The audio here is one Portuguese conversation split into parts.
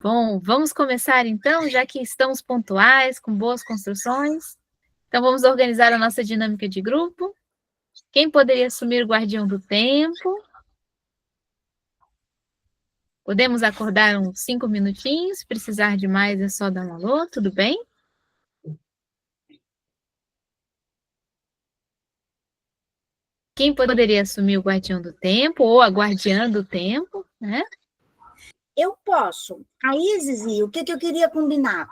Bom, vamos começar então, já que estamos pontuais, com boas construções. Então, vamos organizar a nossa dinâmica de grupo. Quem poderia assumir o guardião do tempo? Podemos acordar uns 5 minutinhos, se precisar de mais é só dar um alô, tudo bem? Quem poderia assumir o guardião do tempo ou a guardiã do tempo, né? Eu posso. Aí, Zizi, o que eu queria combinar?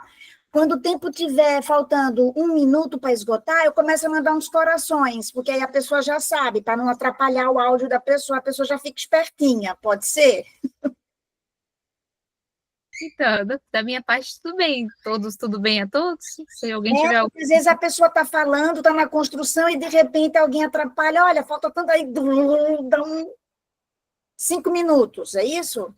Quando o tempo tiver faltando 1 minuto para esgotar, eu começo a mandar uns corações, porque aí a pessoa já sabe, para não atrapalhar o áudio da pessoa, a pessoa já fica espertinha, pode ser? Então, da minha parte, tudo bem. Todos, tudo bem a todos? Se alguém tiver algum... Às vezes a pessoa está falando, está na construção, e de repente alguém atrapalha, olha, falta tanto aí, dá 5 minutos, é isso?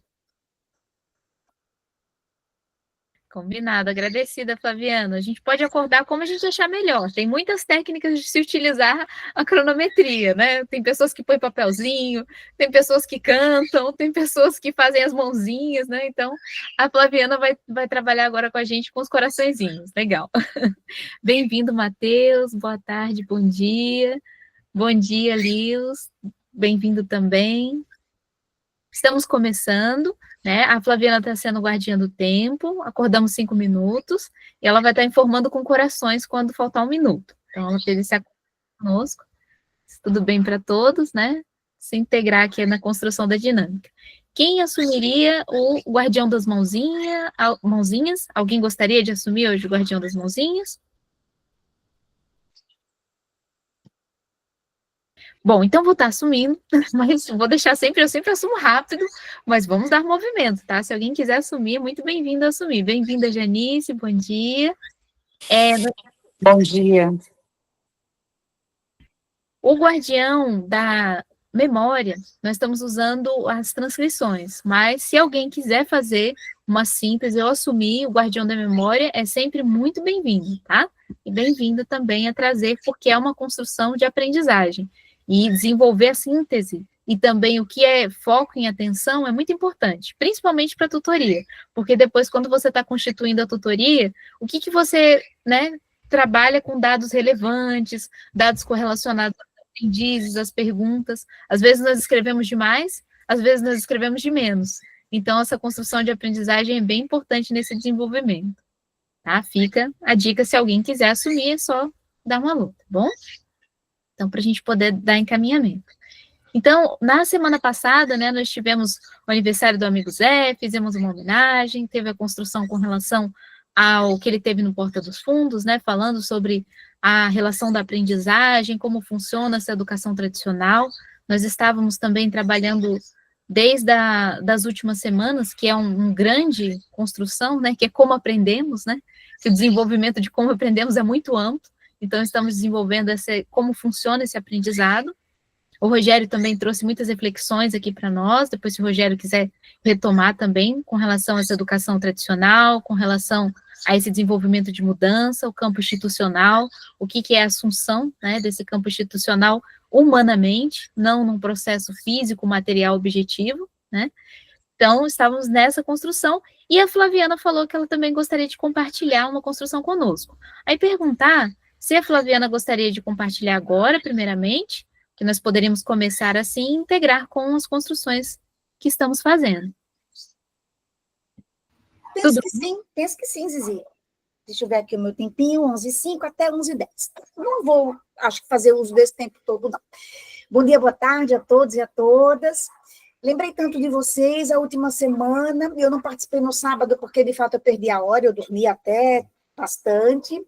Combinado, agradecida, Flaviana. A gente pode acordar como a gente achar melhor. Tem muitas técnicas de se utilizar a cronometria, né? Tem pessoas que põem papelzinho, tem pessoas que cantam, tem pessoas que fazem as mãozinhas, né? Então, a Flaviana vai trabalhar agora com a gente com os coraçõezinhos. Legal. Bem-vindo, Matheus. Boa tarde, bom dia. Bom dia, Lios. Bem-vindo também. Estamos começando, né? A Flaviana está sendo guardiã do tempo, acordamos 5 minutos, e ela vai estar informando com corações quando faltar 1 minuto. Então, ela fez esse acordo conosco, tudo bem para todos, né? Se integrar aqui na construção da dinâmica. Quem assumiria o guardião das mãozinhas? Alguém gostaria de assumir hoje o guardião das mãozinhas? Bom, então vou estar assumindo, mas vou deixar eu sempre assumo rápido, mas vamos dar movimento, tá? Se alguém quiser assumir, muito bem-vindo a assumir. Bem-vinda, Janice, bom dia. Bom dia. O guardião da memória, nós estamos usando as transcrições, mas se alguém quiser fazer uma síntese ou assumir o guardião da memória, é sempre muito bem-vindo, tá? E bem-vindo também a trazer, porque é uma construção de aprendizagem. E desenvolver a síntese e também o que é foco em atenção é muito importante, principalmente para a tutoria, porque depois, quando você está constituindo a tutoria, o que você, né, trabalha com dados relevantes, dados correlacionados aprendizes, as perguntas. Às vezes nós escrevemos demais, às vezes nós escrevemos de menos. Então, essa construção de aprendizagem é bem importante nesse desenvolvimento. Tá? Fica a dica, se alguém quiser assumir, é só dar uma alô, tá bom? Então, para a gente poder dar encaminhamento. Então, na semana passada, né, nós tivemos o aniversário do amigo Zé, fizemos uma homenagem, teve a construção com relação ao que ele teve no Porta dos Fundos, né, falando sobre a relação da aprendizagem, como funciona essa educação tradicional. Nós estávamos também trabalhando desde das últimas semanas, que é um grande construção, né, que é como aprendemos, né, que o desenvolvimento de como aprendemos é muito amplo, então estamos desenvolvendo como funciona esse aprendizado. O Rogério também trouxe muitas reflexões aqui para nós, depois se o Rogério quiser retomar também com relação a essa educação tradicional, com relação a esse desenvolvimento de mudança, o campo institucional, o que é a assunção, né, desse campo institucional humanamente, não num processo físico, material, objetivo, né? Então, estávamos nessa construção, e a Flaviana falou que ela também gostaria de compartilhar uma construção conosco. Aí perguntar se a Flaviana gostaria de compartilhar agora, primeiramente, que nós poderíamos começar assim e integrar com as construções que estamos fazendo. Penso que sim, Zizi. Deixa eu ver aqui o meu tempinho, 11h05 até 11h10. Não vou, acho que fazer uso desse tempo todo, não. Bom dia, boa tarde a todos e a todas. Lembrei tanto de vocês a última semana, eu não participei no sábado porque, de fato, eu perdi a hora, eu dormi até bastante.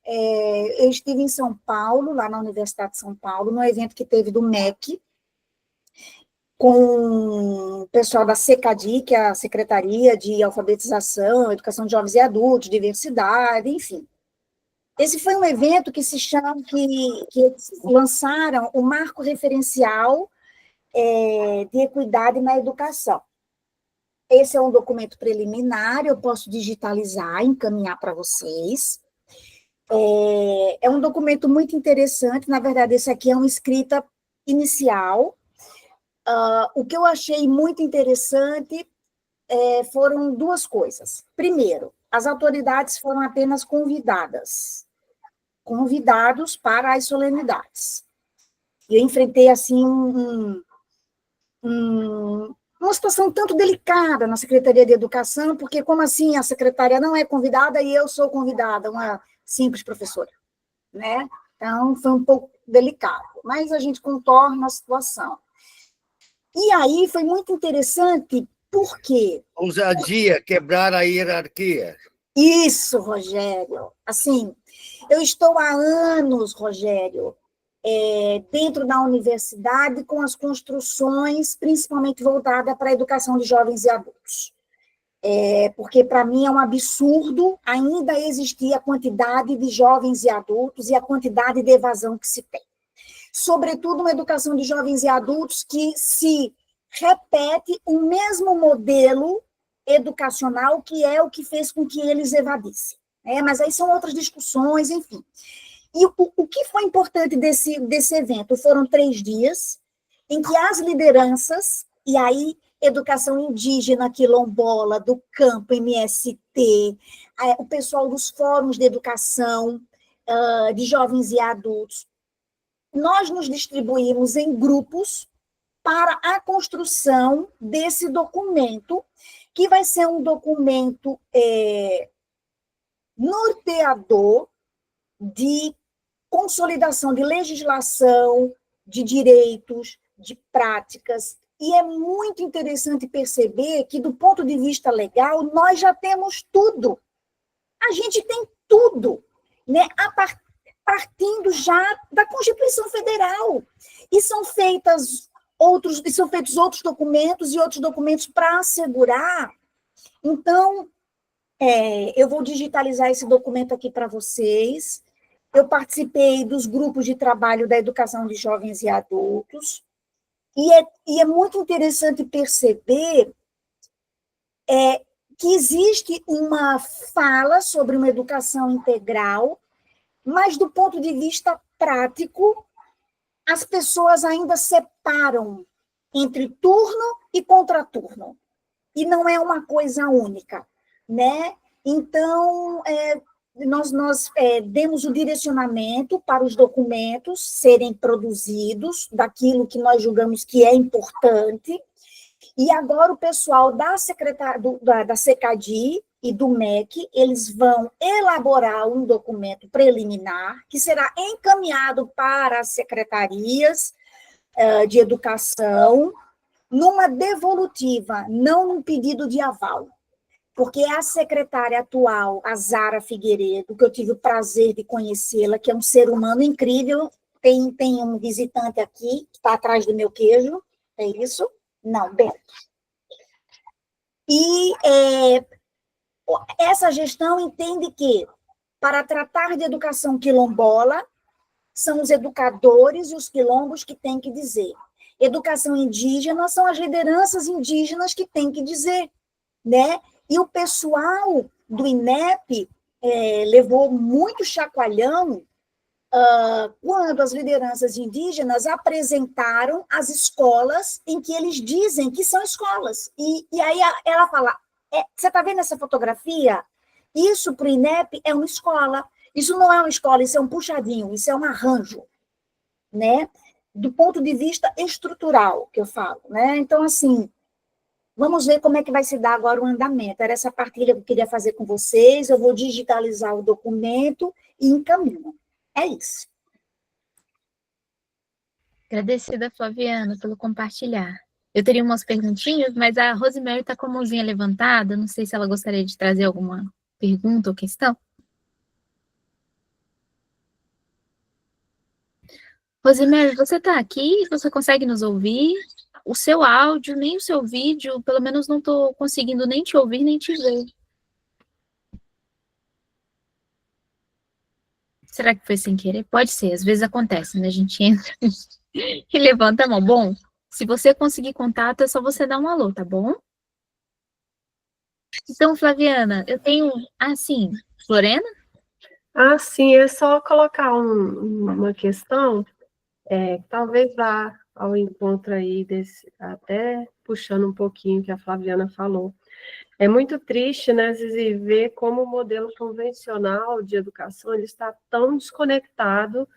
Eu estive em São Paulo, lá na Universidade de São Paulo, no evento que teve do MEC, com o pessoal da SECADI, que é a Secretaria de Alfabetização, Educação de Jovens e Adultos, Diversidade, enfim. Esse foi um evento que se chama, que lançaram o marco referencial de equidade na educação. Esse é um documento preliminar, eu posso digitalizar, encaminhar para vocês. É um documento muito interessante, na verdade, esse aqui é uma escrita inicial. O que eu achei muito interessante foram duas coisas. Primeiro, as autoridades foram apenas convidados para as solenidades. Eu enfrentei, assim, uma situação tanto delicada na Secretaria de Educação, porque como assim a secretária não é convidada e eu sou convidada, uma simples professora, né? Então, foi um pouco delicado, mas a gente contorna a situação. E aí foi muito interessante, porque... Ousadia, quebrar a hierarquia. Isso, Rogério. Assim, eu estou há anos, Rogério, dentro da universidade com as construções, principalmente voltadas para a educação de jovens e adultos. Porque, para mim, é um absurdo ainda existir a quantidade de jovens e adultos e a quantidade de evasão que se tem. Sobretudo, uma educação de jovens e adultos que se repete o mesmo modelo educacional que é o que fez com que eles evadissem. Mas aí são outras discussões, enfim. E o que foi importante desse evento? Foram 3 dias em que as lideranças, e aí educação indígena, quilombola, do campo, MST, o pessoal dos fóruns de educação de jovens e adultos, nós nos distribuímos em grupos para a construção desse documento, que vai ser um documento norteador de consolidação de legislação, de direitos, de práticas. E é muito interessante perceber que, do ponto de vista legal, nós já temos tudo. A gente tem tudo, né? Partindo já da Constituição Federal. E são feitos outros documentos e outros documentos para assegurar. Então, eu vou digitalizar esse documento aqui para vocês. Eu participei dos grupos de trabalho da educação de jovens e adultos, e é muito interessante perceber que existe uma fala sobre uma educação integral, mas do ponto de vista prático, as pessoas ainda separam entre turno e contraturno, e não é uma coisa única, né? Então, nós demos o direcionamento para os documentos serem produzidos, daquilo que nós julgamos que é importante, e agora o pessoal da SECADI e do MEC, eles vão elaborar um documento preliminar, que será encaminhado para as secretarias de educação, numa devolutiva, não num pedido de aval. Porque a secretária atual, a Zara Figueiredo, que eu tive o prazer de conhecê-la, que é um ser humano incrível, tem um visitante aqui, que está atrás do meu queijo, é isso? Não, Beto. E essa gestão entende que, para tratar de educação quilombola, são os educadores e os quilombos que têm que dizer. Educação indígena são as lideranças indígenas que têm que dizer, né? E o pessoal do INEP levou muito chacoalhão quando as lideranças indígenas apresentaram as escolas em que eles dizem que são escolas. E aí ela fala, você está vendo essa fotografia? Isso para o INEP é uma escola. Isso não é uma escola, isso é um puxadinho, isso é um arranjo, né? Do ponto de vista estrutural, que eu falo, né? Então, assim, vamos ver como é que vai se dar agora o andamento. Era essa partilha que eu queria fazer com vocês, eu vou digitalizar o documento e encaminho. É isso. Agradecida, Flaviana, pelo compartilhar. Eu teria umas perguntinhas, mas a Rosemary está com a mãozinha levantada, não sei se ela gostaria de trazer alguma pergunta ou questão. Rosemary, você está aqui? Você consegue nos ouvir? O seu áudio, nem o seu vídeo, pelo menos não estou conseguindo nem te ouvir, nem te ver. Será que foi sem querer? Pode ser, às vezes acontece, né? A gente entra e levanta a mão. Bom, se você conseguir contato, é só você dar um alô, tá bom? Então, Flaviana, eu tenho... Ah, sim. Lorena? Sim, é só colocar uma questão, talvez vá ao encontro aí até puxando um pouquinho que a Flaviana falou. É muito triste, né, Zizi, ver como o modelo convencional de educação ele está tão desconectado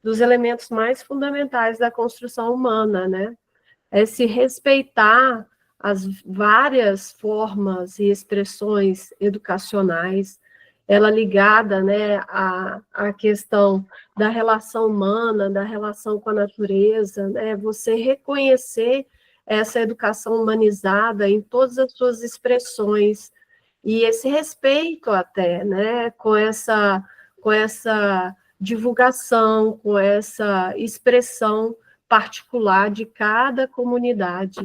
dos elementos mais fundamentais da construção humana, né? É se respeitar as várias formas e expressões educacionais, ela ligada, né, à questão da relação humana, da relação com a natureza, né, você reconhecer essa educação humanizada em todas as suas expressões, e esse respeito até, né, com essa divulgação, com essa expressão particular de cada comunidade.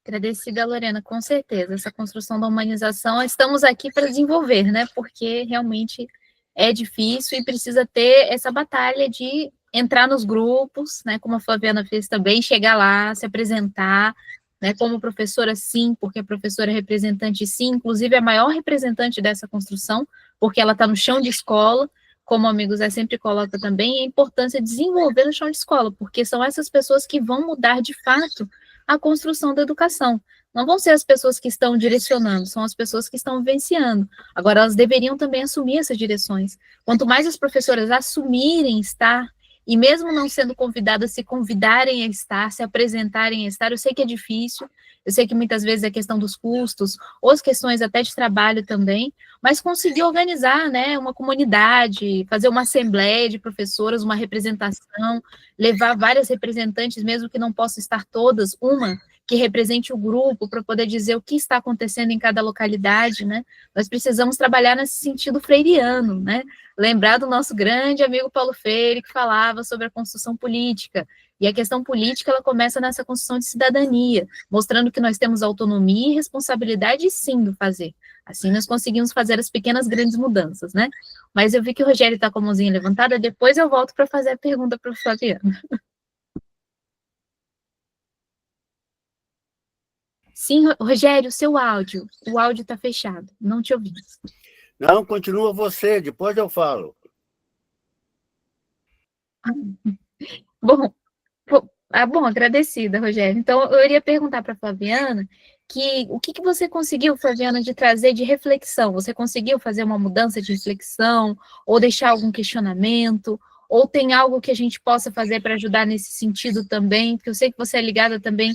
Agradecida, Lorena, com certeza. Essa construção da humanização, estamos aqui para desenvolver, né? Porque realmente é difícil e precisa ter essa batalha de entrar nos grupos, né? Como a Flaviana fez também, chegar lá, se apresentar, né? Como professora, sim, porque a professora é representante, sim, inclusive é a maior representante dessa construção, porque ela está no chão de escola, como o amigo Zé sempre coloca também, a importância de desenvolver no chão de escola, porque são essas pessoas que vão mudar de fato a construção da educação. Não vão ser as pessoas que estão direcionando, são as pessoas que estão vivenciando. Agora, elas deveriam também assumir essas direções. Quanto mais as professoras assumirem estar, e mesmo não sendo convidadas, se convidarem a estar, se apresentarem a estar, eu sei que é difícil, eu sei que muitas vezes é questão dos custos, ou as questões até de trabalho também, mas conseguir organizar, né, uma comunidade, fazer uma assembleia de professoras, uma representação, levar várias representantes, mesmo que não possam estar todas, uma que represente o grupo, para poder dizer o que está acontecendo em cada localidade, né? Nós precisamos trabalhar nesse sentido freiriano, né? Lembrar do nosso grande amigo Paulo Freire, que falava sobre a construção política, e a questão política, ela começa nessa construção de cidadania, mostrando que nós temos autonomia e responsabilidade, sim, do fazer. Assim, nós conseguimos fazer as pequenas, grandes mudanças, né? Mas eu vi que o Rogério está com a mãozinha levantada, depois eu volto para fazer a pergunta para o Flaviano. Sim, Rogério, seu áudio. O áudio está fechado. Não te ouvi. Não, continua você, depois eu falo. Bom, bom, agradecida, Rogério. Então, eu iria perguntar para a Flaviana que o que você conseguiu, Flaviana, de trazer de reflexão? Você conseguiu fazer uma mudança de reflexão, ou deixar algum questionamento, ou tem algo que a gente possa fazer para ajudar nesse sentido também? Porque eu sei que você é ligada também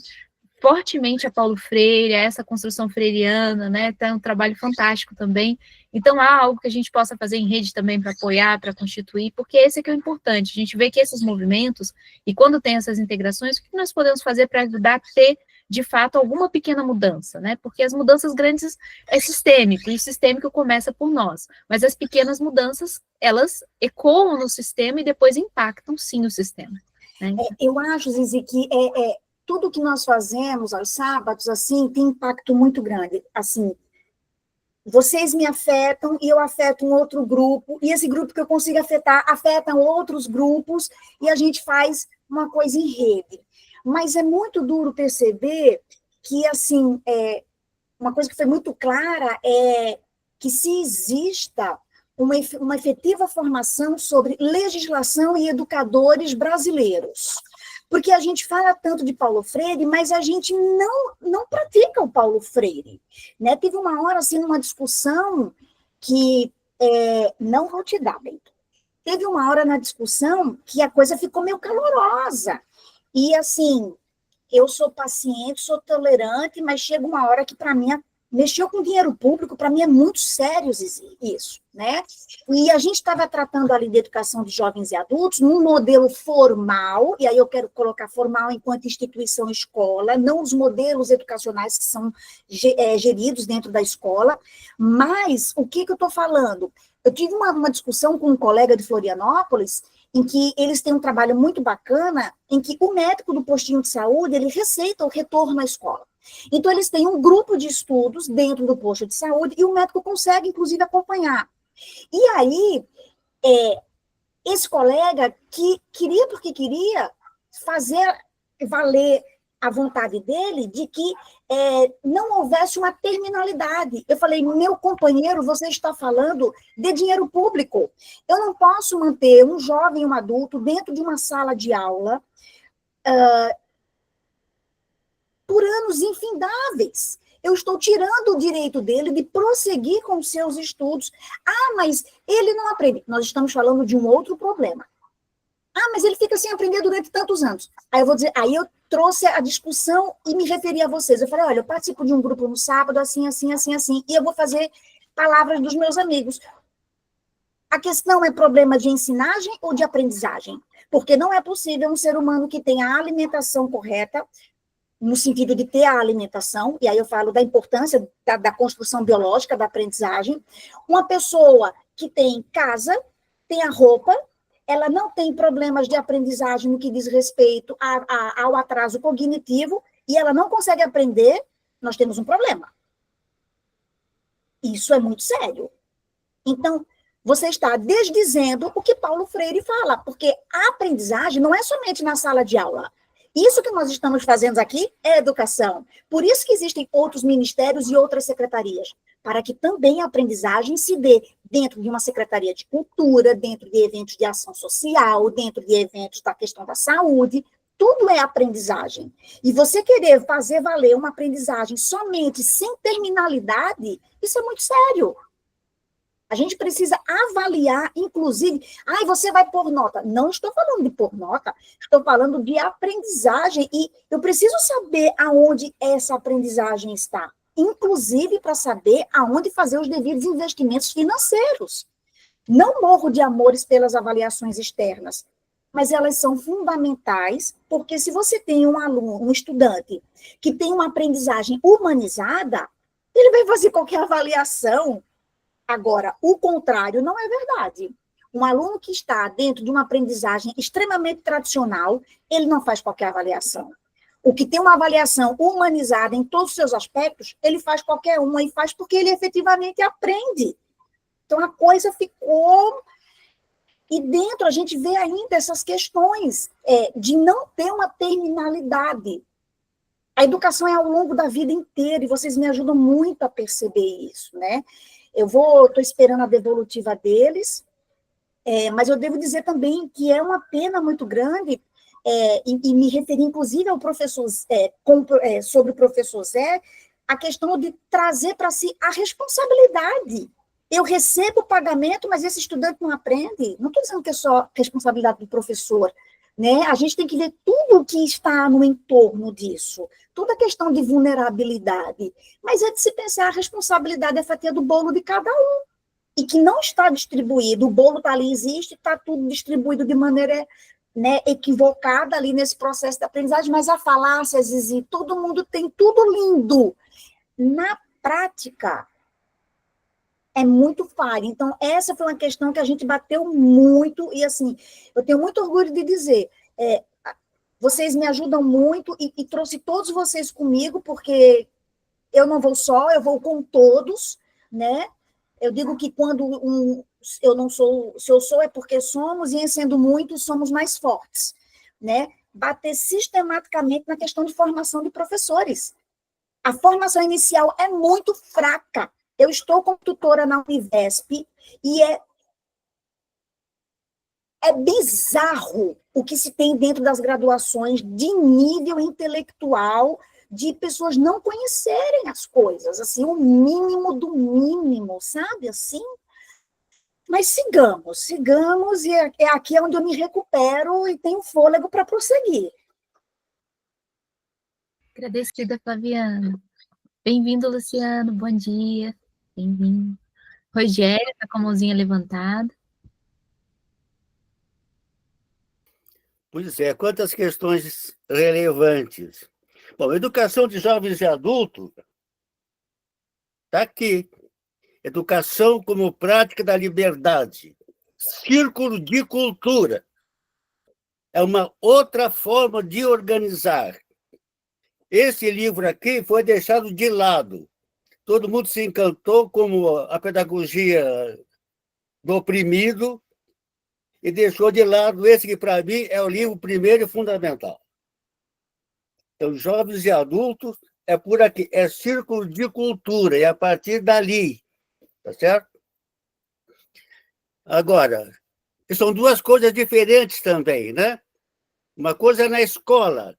fortemente a Paulo Freire, a essa construção freiriana, né? Tá um trabalho fantástico também. Então, há algo que a gente possa fazer em rede também para apoiar, para constituir, porque esse é que é o importante. A gente vê que esses movimentos, e quando tem essas integrações, o que nós podemos fazer para ajudar a ter, de fato, alguma pequena mudança, né? Porque as mudanças grandes é sistêmico, e o sistêmico começa por nós. Mas as pequenas mudanças, elas ecoam no sistema e depois impactam, sim, o sistema. Né? Eu acho, Zizi, que tudo que nós fazemos aos sábados, assim, tem impacto muito grande. Assim, vocês me afetam e eu afeto um outro grupo, e esse grupo que eu consigo afetar afetam outros grupos, e a gente faz uma coisa em rede. Mas é muito duro perceber que, assim, uma coisa que foi muito clara é que se exista uma efetiva formação sobre legislação e educadores brasileiros. Porque a gente fala tanto de Paulo Freire, mas a gente não pratica o Paulo Freire. Né? Teve uma hora, assim, numa discussão que, não vou te dar, Bento, teve uma hora na discussão que a coisa ficou meio calorosa. E, assim, eu sou paciente, sou tolerante, mas chega uma hora que, para mim, mexeu com dinheiro público, para mim é muito sério isso, né? E a gente estava tratando ali de educação de jovens e adultos num modelo formal, e aí eu quero colocar formal enquanto instituição escola, não os modelos educacionais que são geridos dentro da escola, mas o que eu estou falando? Eu tive uma discussão com um colega de Florianópolis, em que eles têm um trabalho muito bacana, em que o médico do postinho de saúde, ele receita o retorno à escola. Então, eles têm um grupo de estudos dentro do posto de saúde e o médico consegue, inclusive, acompanhar. E aí, esse colega que queria, porque queria fazer valer a vontade dele de que não houvesse uma terminalidade. Eu falei, meu companheiro, você está falando de dinheiro público. Eu não posso manter um jovem, um adulto, dentro de uma sala de aula por anos infindáveis. Eu estou tirando o direito dele de prosseguir com os seus estudos. Ah, mas ele não aprende. Nós estamos falando de um outro problema. Ah, mas ele fica sem aprender durante tantos anos. Aí eu trouxe a discussão e me referi a vocês. Eu falei, olha, eu participo de um grupo no sábado, assim, assim, assim, assim, e eu vou fazer palavras dos meus amigos. A questão é problema de ensinagem ou de aprendizagem? Porque não é possível um ser humano que tenha a alimentação correta, no sentido de ter a alimentação, e aí eu falo da importância da construção biológica da aprendizagem, uma pessoa que tem casa, tem a roupa, ela não tem problemas de aprendizagem no que diz respeito ao atraso cognitivo, e ela não consegue aprender, nós temos um problema. Isso é muito sério. Então, você está desdizendo o que Paulo Freire fala, porque a aprendizagem não é somente na sala de aula. Isso que nós estamos fazendo aqui é educação. Por isso que existem outros ministérios e outras secretarias, para que também a aprendizagem se dê dentro de uma secretaria de cultura, dentro de eventos de ação social, dentro de eventos da questão da saúde. Tudo é aprendizagem. E você querer fazer valer uma aprendizagem somente sem terminalidade, isso é muito sério. A gente precisa avaliar, inclusive, você vai pôr nota. Não estou falando de pôr nota, estou falando de aprendizagem, e eu preciso saber aonde essa aprendizagem está, inclusive para saber aonde fazer os devidos investimentos financeiros. Não morro de amores pelas avaliações externas, mas elas são fundamentais, porque se você tem um aluno, um estudante, que tem uma aprendizagem humanizada, ele vai fazer qualquer avaliação. Agora, o contrário não é verdade. Um aluno que está dentro de uma aprendizagem extremamente tradicional, ele não faz qualquer avaliação. O que tem uma avaliação humanizada em todos os seus aspectos, ele faz qualquer uma e faz porque ele efetivamente aprende. Então, a coisa ficou... E dentro a gente vê ainda essas questões de não ter uma terminalidade. A educação é ao longo da vida inteira, e vocês me ajudam muito a perceber isso, né? Eu estou esperando a devolutiva deles, mas eu devo dizer também que é uma pena muito grande, e me referi, inclusive, ao professor, sobre o professor Zé, a questão de trazer para si a responsabilidade. Eu recebo o pagamento, mas esse estudante não aprende. Não estou dizendo que é só responsabilidade do professor, né? A gente tem que ver tudo o que está no entorno disso, toda a questão de vulnerabilidade, mas é de se pensar a responsabilidade é fatia do bolo de cada um, e que não está distribuído, o bolo está ali, existe, está tudo distribuído de maneira, né, equivocada ali nesse processo de aprendizagem, mas a falácia, Zizi, todo mundo tem tudo lindo. Na prática, é muito falha. Então, essa foi uma questão que a gente bateu muito, e assim, eu tenho muito orgulho de dizer, vocês me ajudam muito, e trouxe todos vocês comigo, porque eu não vou só, eu vou com todos, né? Eu digo que quando eu não sou, se eu sou é porque somos, e em sendo muitos, somos mais fortes, né? Bater sistematicamente na questão de formação de professores. A formação inicial é muito fraca. Eu estou como tutora na Univesp, e é bizarro o que se tem dentro das graduações de nível intelectual, de pessoas não conhecerem as coisas, assim, o mínimo do mínimo, sabe, assim? Mas sigamos, e é aqui onde eu me recupero e tenho fôlego para prosseguir. Agradecida, Flaviana. Bem-vindo, Luciano, bom dia. Bem-vindo. Rogério, está com a mãozinha levantada. Pois é, quantas questões relevantes. Bom, educação de jovens e adultos está aqui. Educação como prática da liberdade. Círculo de cultura. É uma outra forma de organizar. Esse livro aqui foi deixado de lado. Todo mundo se encantou com a pedagogia do oprimido e deixou de lado esse que, para mim, é o livro primeiro e fundamental. Então, jovens e adultos é por aqui, é círculo de cultura, e a partir dali, tá certo? Agora, são duas coisas diferentes também, né? Uma coisa é na escola,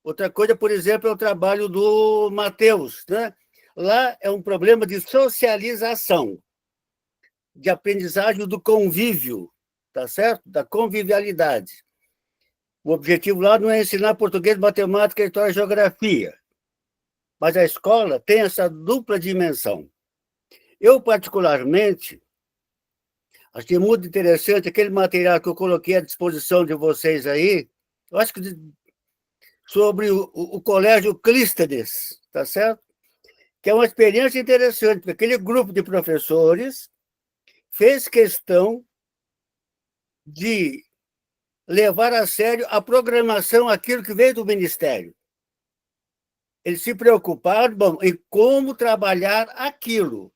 outra coisa, por exemplo, é o trabalho do Matheus, né? Lá é um problema de socialização, de aprendizagem do convívio, tá certo? Da convivialidade. O objetivo lá não é ensinar português, matemática, história e geografia, mas a escola tem essa dupla dimensão. Eu, particularmente, achei muito interessante aquele material que eu coloquei à disposição de vocês aí, eu acho que sobre o Colégio Clístenes, tá certo? Que é uma experiência interessante, porque aquele grupo de professores fez questão de levar a sério a programação, aquilo que veio do Ministério. Eles se preocuparam, bom, em como trabalhar aquilo,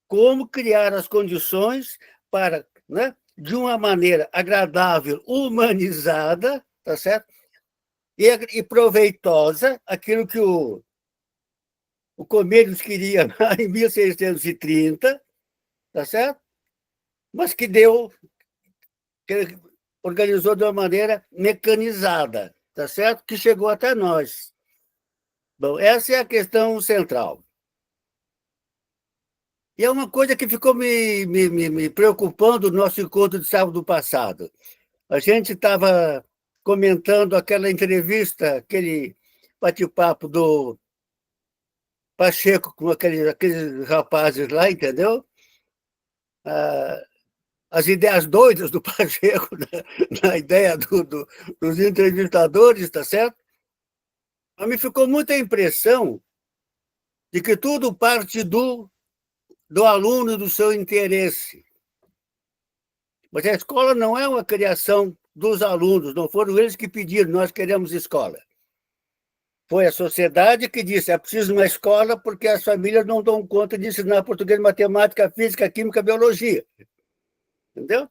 como criar as condições para, né, de uma maneira agradável, humanizada, tá certo? E proveitosa, aquilo que o Comênios queria em 1630, tá certo? Mas que organizou de uma maneira mecanizada, tá certo? Que chegou até nós. Bom, essa é a questão central. E é uma coisa que ficou me preocupando no nosso encontro de sábado passado. A gente estava comentando aquela entrevista, aquele bate-papo do Pacheco com aqueles rapazes lá, entendeu? As ideias doidas do Pacheco, na ideia dos entrevistadores, está certo? Mas me ficou muita impressão de que tudo parte do aluno, do seu interesse. Mas a escola não é uma criação dos alunos, não foram eles que pediram, nós queremos escola. Foi a sociedade que disse, é preciso uma escola porque as famílias não dão conta de ensinar português, matemática, física, química, biologia. Entendeu?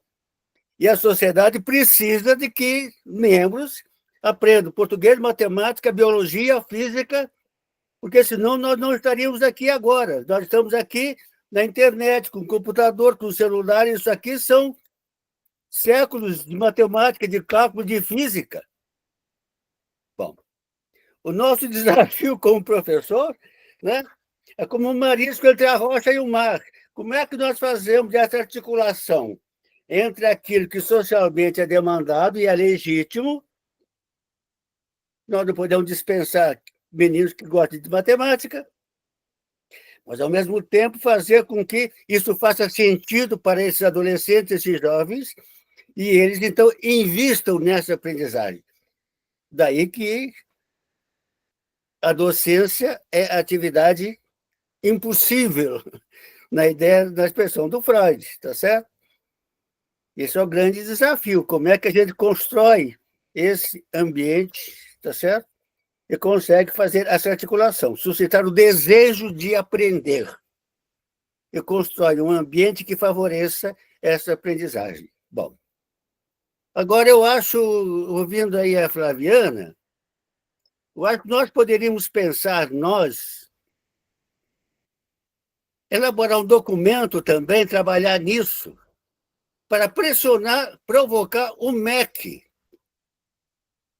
E a sociedade precisa de que membros aprendam português, matemática, biologia, física, porque senão nós não estaríamos aqui agora. Nós estamos aqui na internet, com computador, com celular, isso aqui são séculos de matemática, de cálculo, de física. Bom, o nosso desafio como professor, né, é como um marisco entre a rocha e o mar. Como é que nós fazemos essa articulação entre aquilo que socialmente é demandado e é legítimo? Nós não podemos dispensar meninos que gostam de matemática, mas, ao mesmo tempo, fazer com que isso faça sentido para esses adolescentes, esses jovens, e eles, então, invistam nessa aprendizagem. Daí que a docência é atividade impossível, na ideia, na expressão do Freud, tá certo? Esse é o grande desafio, como é que a gente constrói esse ambiente, tá certo? E consegue fazer essa articulação, suscitar o desejo de aprender e constrói um ambiente que favoreça essa aprendizagem. Bom, agora eu acho, ouvindo aí a Flaviana, eu acho que nós poderíamos pensar, elaborar um documento também, trabalhar nisso, para pressionar, provocar o MEC.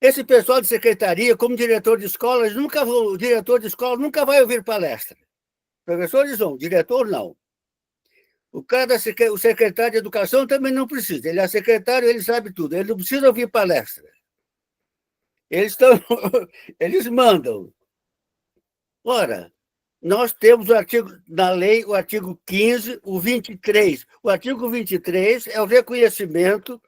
Esse pessoal de secretaria, como diretor de escola, o diretor de escola nunca vai ouvir palestra. Professores vão, diretor não. O secretário de educação também não precisa. Ele é secretário, ele sabe tudo. Ele não precisa ouvir palestra. Eles mandam. Ora, nós temos na lei o artigo 15, o 23. O artigo 23 é o reconhecimento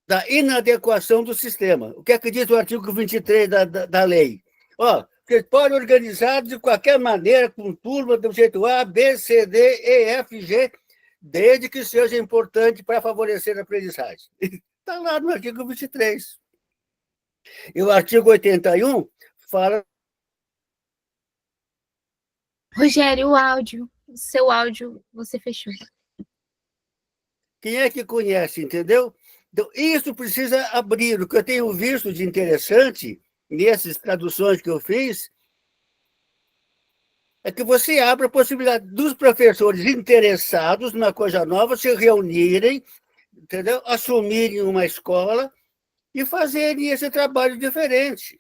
da inadequação do sistema. O que é que diz o artigo 23 da lei? Vocês podem organizar de qualquer maneira, com turma do jeito A, B, C, D, E, F, G, desde que seja importante para favorecer a aprendizagem. Está lá no artigo 23. E o artigo 81 fala... Rogério, seu áudio, você fechou. Quem é que conhece, entendeu? Então, isso precisa abrir. O que eu tenho visto de interessante nessas traduções que eu fiz, é que você abre a possibilidade dos professores interessados numa coisa nova se reunirem, entendeu? Assumirem uma escola e fazerem esse trabalho diferente.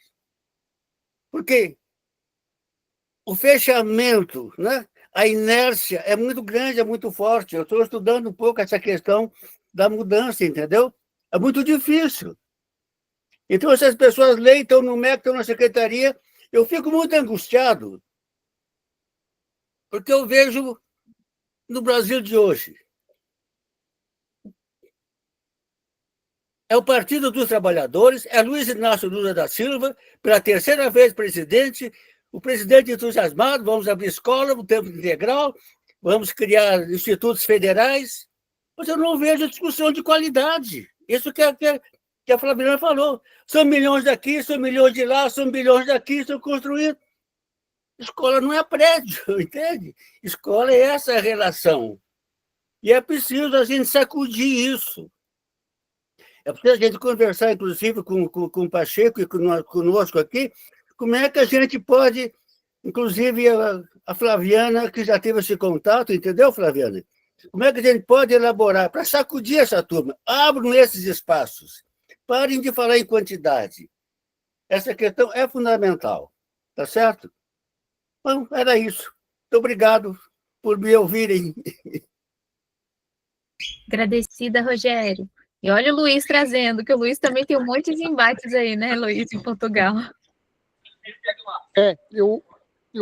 Porque o fechamento, né? A inércia é muito grande, é muito forte. Eu estou estudando um pouco essa questão da mudança, entendeu? É muito difícil. Então, essas pessoas leem, estão no MEC, estão na secretaria, eu fico muito angustiado, porque eu vejo no Brasil de hoje, é o Partido dos Trabalhadores, é Luiz Inácio Lula da Silva, pela terceira vez presidente, o presidente entusiasmado, vamos abrir escola no tempo integral, vamos criar institutos federais, mas eu não vejo discussão de qualidade. Isso que a Flaviana falou. São milhões daqui, são milhões de lá, são bilhões daqui, estão construindo. Escola não é prédio, entende? Escola é essa relação. E é preciso a gente sacudir isso. É preciso a gente conversar, inclusive, com o Pacheco e conosco aqui, como é que a gente pode, inclusive a Flaviana, que já teve esse contato, entendeu, Flaviana? Como é que a gente pode elaborar para sacudir essa turma? Abram esses espaços. Parem de falar em quantidade. Essa questão é fundamental. Tá certo? Bom, era isso. Muito obrigado por me ouvirem. Agradecida, Rogério. E olha o Luiz trazendo, que o Luiz também tem um monte de embates aí, né, Luiz, em Portugal. Eu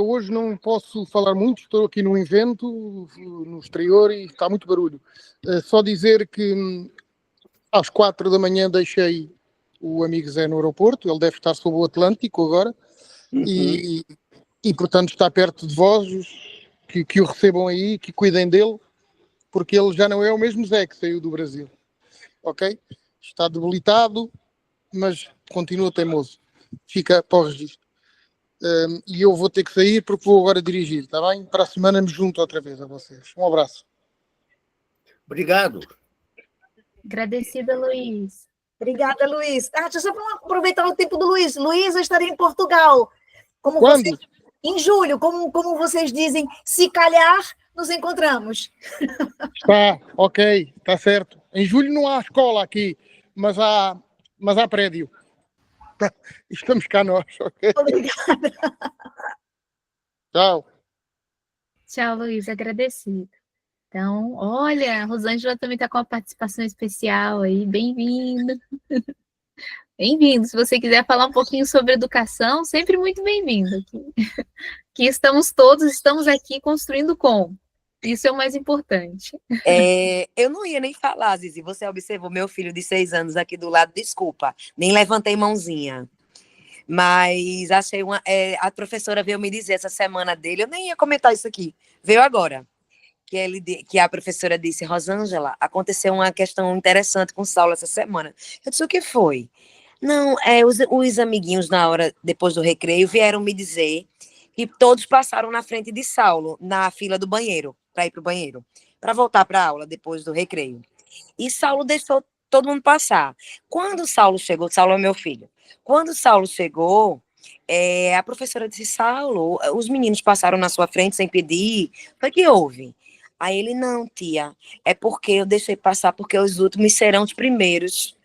hoje não posso falar muito, estou aqui num evento no exterior e está muito barulho. Só dizer que às 4 da manhã deixei o amigo Zé no aeroporto, ele deve estar sob o Atlântico agora, e portanto está perto de vós, que o recebam aí, que cuidem dele, porque ele já não é o mesmo Zé que saiu do Brasil, ok? Está debilitado, mas continua teimoso. Fica para o registro. E eu vou ter que sair porque vou agora dirigir, está bem? Para a semana me junto outra vez a vocês. Um abraço. Obrigado. Agradecida, Luiz. Obrigada, Luiz. Deixa eu só aproveitar o tempo do Luiz. Luiz, eu estarei em Portugal. Quando? Em julho, como vocês dizem, se calhar nos encontramos. Tá, ok, está certo. Em julho não há escola aqui, mas há prédio. Estamos cá nós, ok? Obrigada. Tchau. Tchau, Luiz, agradecido. Então, olha, a Rosângela também está com uma participação especial aí, bem-vinda. Bem-vindo. Se você quiser falar um pouquinho sobre educação, sempre muito bem-vindo. Que estamos aqui construindo com. Isso é o mais importante. Eu não ia nem falar, Zizi. Você observou meu filho de 6 anos aqui do lado, desculpa, nem levantei mãozinha. Mas achei a professora veio me dizer essa semana dele, eu nem ia comentar isso aqui, veio agora, que a professora disse, Rosângela, aconteceu uma questão interessante com o Saulo essa semana. Eu disse, o que foi? Não, os amiguinhos na hora, depois do recreio, vieram me dizer que todos passaram na frente de Saulo, na fila do banheiro, para ir para o banheiro, para voltar para a aula depois do recreio. E Saulo deixou todo mundo passar. Quando Saulo chegou, Saulo é meu filho, quando Saulo chegou, a professora disse, Saulo, os meninos passaram na sua frente sem pedir, o que houve? Aí ele, não, tia, é porque eu deixei passar porque os últimos serão os primeiros.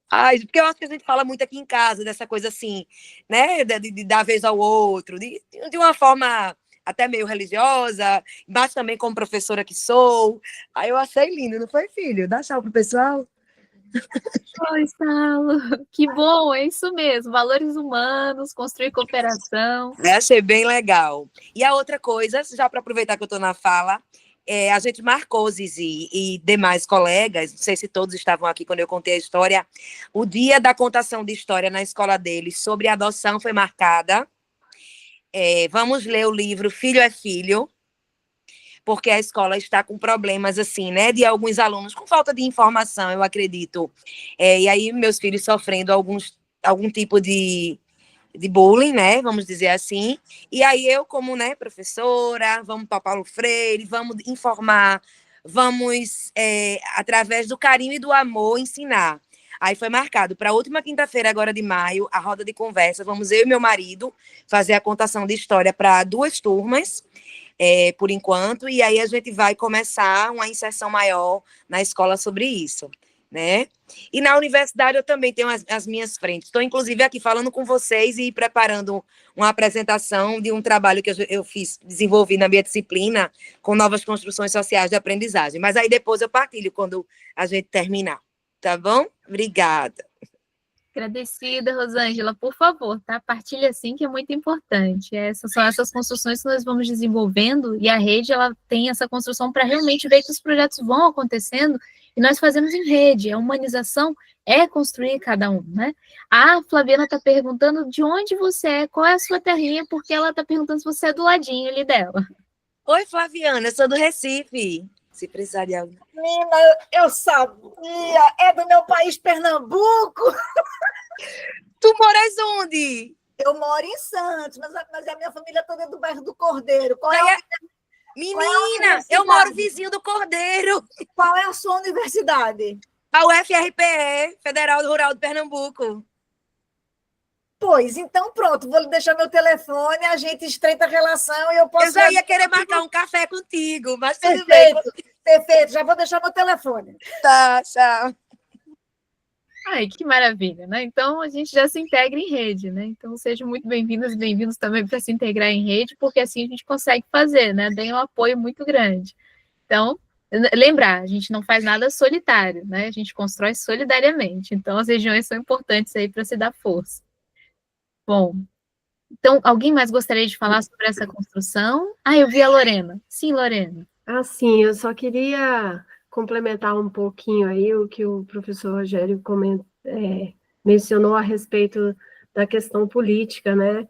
Ai, porque eu acho que a gente fala muito aqui em casa, dessa coisa assim, né, de dar vez ao outro, de uma forma até meio religiosa, mas também como professora que sou. Aí eu achei lindo, não foi, filho? Dá tchau pro pessoal. Oi, Saulo. Que bom, é isso mesmo. Valores humanos, construir cooperação. Achei bem legal. E a outra coisa, já para aproveitar que eu estou na fala, a gente marcou, Zizi, e demais colegas, não sei se todos estavam aqui quando eu contei a história, o dia da contação de história na escola deles sobre adoção foi marcada. Vamos ler o livro Filho é Filho, porque a escola está com problemas, assim, né, de alguns alunos com falta de informação, eu acredito. E aí, meus filhos sofrendo algum tipo de bullying, né, vamos dizer assim. E aí eu, como, né, professora, vamos para Paulo Freire, vamos informar, vamos, através do carinho e do amor, ensinar. Aí foi marcado para a última quinta-feira, agora de maio, a roda de conversa. Vamos eu e meu marido fazer a contação de história para 2 turmas, por enquanto, e aí a gente vai começar uma inserção maior na escola sobre isso, né? E na universidade eu também tenho as minhas frentes. Estou, inclusive, aqui falando com vocês e preparando uma apresentação de um trabalho que eu desenvolvi na minha disciplina com novas construções sociais de aprendizagem. Mas aí depois eu partilho quando a gente terminar, tá bom? Obrigada. Agradecida, Rosângela. Por favor, tá? Partilha assim, que é muito importante. São essas construções que nós vamos desenvolvendo e a rede, ela tem essa construção para realmente ver que os projetos vão acontecendo e nós fazemos em rede. A humanização é construir cada um, né? A Flaviana está perguntando de onde você é, qual é a sua terrinha, porque ela está perguntando se você é do ladinho ali dela. Oi, Flaviana, eu sou do Recife. Se precisar de algo. Menina, eu sabia, é do meu país, Pernambuco. Tu moras onde? Eu moro em Santos, mas a minha família toda é do bairro do Cordeiro. Menina, eu moro vizinho do Cordeiro. Qual é a sua universidade? A UFRPE, Federal Rural de Pernambuco. Pois, então pronto, vou lhe deixar meu telefone, a gente estreita a relação e eu posso... Eu já ia querer marcar um café contigo, mas tudo Perfeito, bem. perfeito, já vou deixar meu telefone. Tá, tchau. Ai, que maravilha, né? Então, a gente já se integra em rede, né? Então, sejam muito bem-vindas e bem-vindos também para se integrar em rede, porque assim a gente consegue fazer, né? Tem um apoio muito grande. Então, lembrar, a gente não faz nada solitário, né? A gente constrói solidariamente. Então, as regiões são importantes aí para se dar força. Bom, então, alguém mais gostaria de falar sobre essa construção? Eu vi a Lorena. Sim, Lorena. Sim, eu só queria complementar um pouquinho aí o que o professor Rogério mencionou a respeito da questão política, né?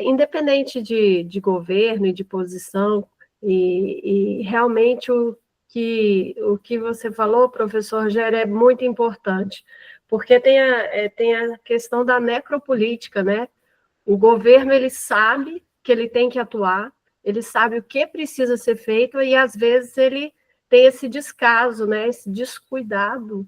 Independente de governo e de posição, e realmente o que você falou, professor Rogério, é muito importante, porque tem a questão da necropolítica, né? O governo, ele sabe que ele tem que atuar, ele sabe o que precisa ser feito e, às vezes, ele tem esse descaso, né, esse descuidado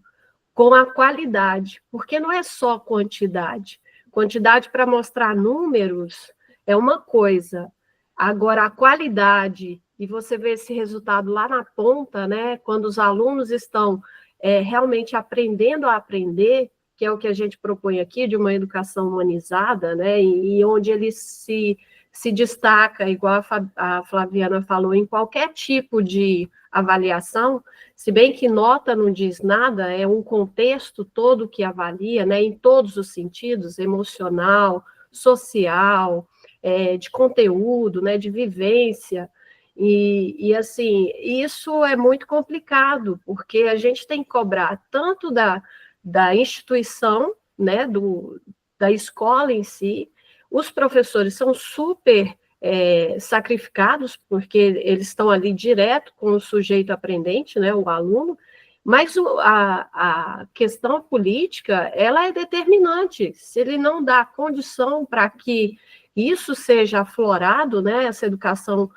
com a qualidade, porque não é só quantidade. Quantidade para mostrar números é uma coisa, agora a qualidade, e você vê esse resultado lá na ponta, né, quando os alunos estão realmente aprendendo a aprender, que é o que a gente propõe aqui, de uma educação humanizada, né, e onde ele se destaca, igual a Flaviana falou, em qualquer tipo de avaliação, se bem que nota não diz nada, é um contexto todo que avalia, né, em todos os sentidos, emocional, social, de conteúdo, né, de vivência, e assim, isso é muito complicado, porque a gente tem que cobrar tanto da instituição, né, da escola em si. Os professores são super sacrificados, porque eles estão ali direto com o sujeito aprendente, né, o aluno, mas a questão política, ela é determinante. Se ele não dá condição para que isso seja aflorado, né, essa educação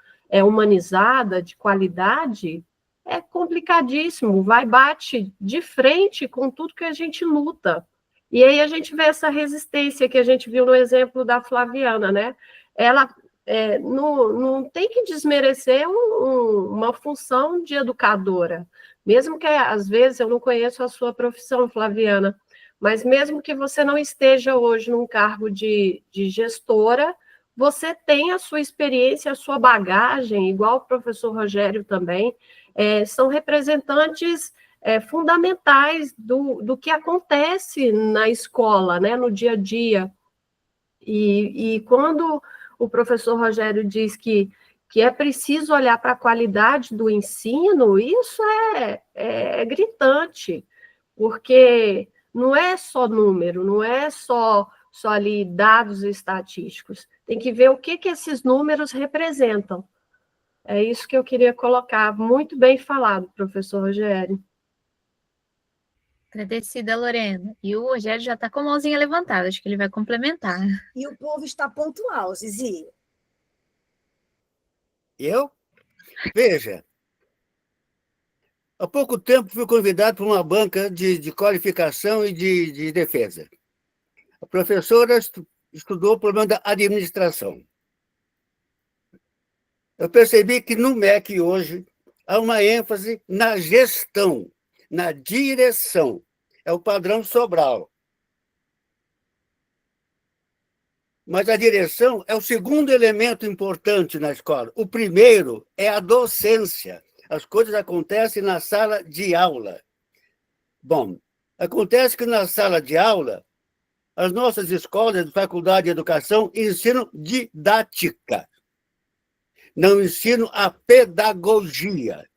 humanizada, de qualidade, é complicadíssimo, bate de frente com tudo que a gente luta. E aí a gente vê essa resistência que a gente viu no exemplo da Flaviana, né? Ela não tem que desmerecer uma função de educadora, mesmo que, às vezes, eu não conheço a sua profissão, Flaviana, mas mesmo que você não esteja hoje num cargo de gestora, você tem a sua experiência, a sua bagagem, igual o professor Rogério também, são representantes fundamentais do que acontece na escola, né, no dia a dia. E quando o professor Rogério diz que é preciso olhar para a qualidade do ensino, isso é gritante, porque não é só número, não é só ali dados estatísticos, tem que ver o que esses números representam. É isso que eu queria colocar. Muito bem falado, professor Rogério. Agradecida, Lorena. E o Rogério já está com a mãozinha levantada, acho que ele vai complementar. E o povo está pontual, Zizi. Eu? Veja, Há pouco tempo fui convidado para uma banca de qualificação e de defesa. A professora estudou o problema da administração. Eu percebi que no MEC hoje há uma ênfase na gestão, na direção. É o padrão Sobral. Mas a direção é o segundo elemento importante na escola. O primeiro é a docência. As coisas acontecem na sala de aula. Bom, acontece que na sala de aula, as nossas escolas de faculdade de educação ensinam didática, não ensinam a pedagogia,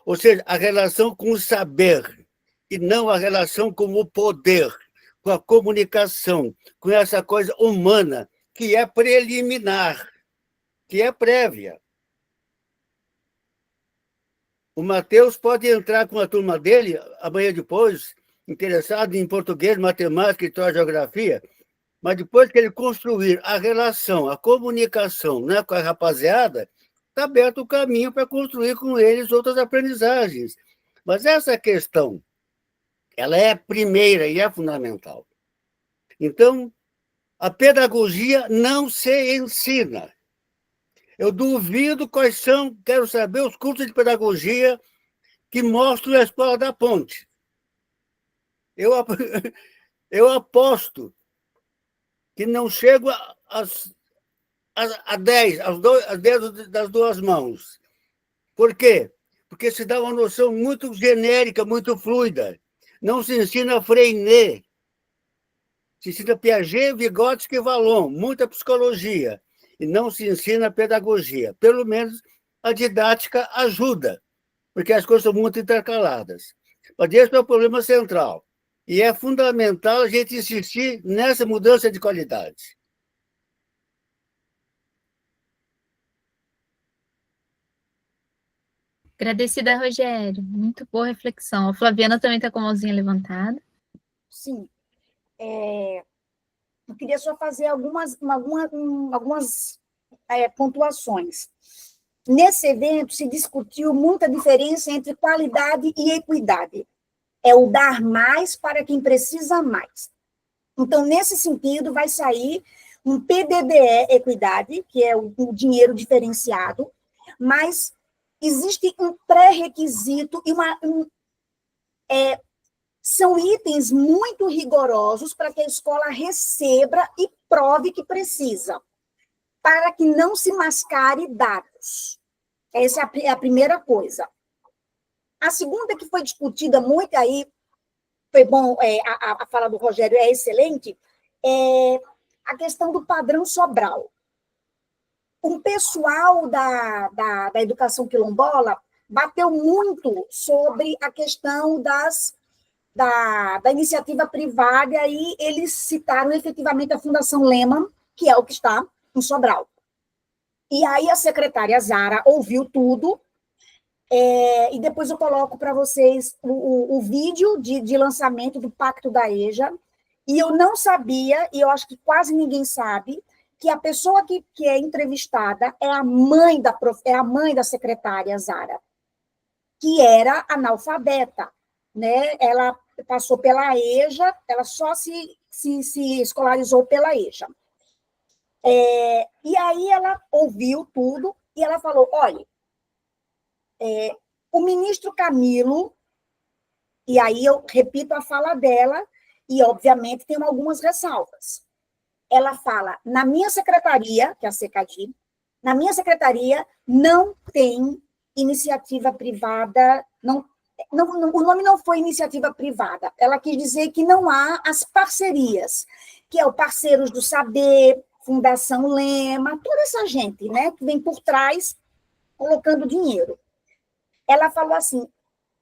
ou seja, a relação com o saber, e não a relação com o poder, com a comunicação, com essa coisa humana que é preliminar, que é prévia. O Matheus pode entrar com a turma dele amanhã depois, interessado em português, matemática, história, geografia, mas depois que ele construir a relação, a comunicação, né, com a rapaziada, está aberto o caminho para construir com eles outras aprendizagens. Mas essa questão, ela é primeira e é fundamental. Então, a pedagogia não se ensina. Eu duvido quais são, quero saber os cursos de pedagogia que mostram a Escola da Ponte. Eu aposto que não chego a 10, às 10 das duas mãos. Por quê? Porque se dá uma noção muito genérica, muito fluida. Não se ensina Freinet, se ensina Piaget, Vygotsky e Vallon, muita psicologia, e não se ensina pedagogia. Pelo menos a didática ajuda, porque as coisas são muito intercaladas. Mas esse é o problema central. E é fundamental a gente insistir nessa mudança de qualidade. Agradecida, Rogério. Muito boa reflexão. A Flaviana também está com a mãozinha levantada. Sim. Eu queria só fazer algumas pontuações. Nesse evento, se discutiu muita diferença entre qualidade e equidade. É o dar mais para quem precisa mais. Então, nesse sentido, vai sair um PDDE equidade, que é o dinheiro diferenciado, mas existe um pré-requisito e são itens muito rigorosos para que a escola receba e prove que precisa, para que não se mascare dados. Essa é a primeira coisa. A segunda, que foi discutida muito aí, foi bom, a fala do Rogério é excelente, é a questão do padrão Sobral. O pessoal da educação quilombola bateu muito sobre a questão da iniciativa privada, e eles citaram efetivamente a Fundação Lehman, que é o que está em Sobral. E aí a secretária Zara ouviu tudo, e depois eu coloco para vocês o vídeo de lançamento do Pacto da EJA, e eu não sabia, e eu acho que quase ninguém sabe, que a pessoa que é entrevistada é a mãe da secretária Zara, que era analfabeta, né? Ela passou pela EJA, ela só se escolarizou pela EJA. E aí ela ouviu tudo e ela falou, olha, o ministro Camilo, e aí eu repito a fala dela, e obviamente tem algumas ressalvas. Ela fala, na minha secretaria, que é a SECADI, na minha secretaria não tem iniciativa privada, o nome não foi iniciativa privada, ela quis dizer que não há as parcerias, que é o Parceiros do Saber, Fundação Lema, toda essa gente, né, que vem por trás colocando dinheiro. Ela falou assim,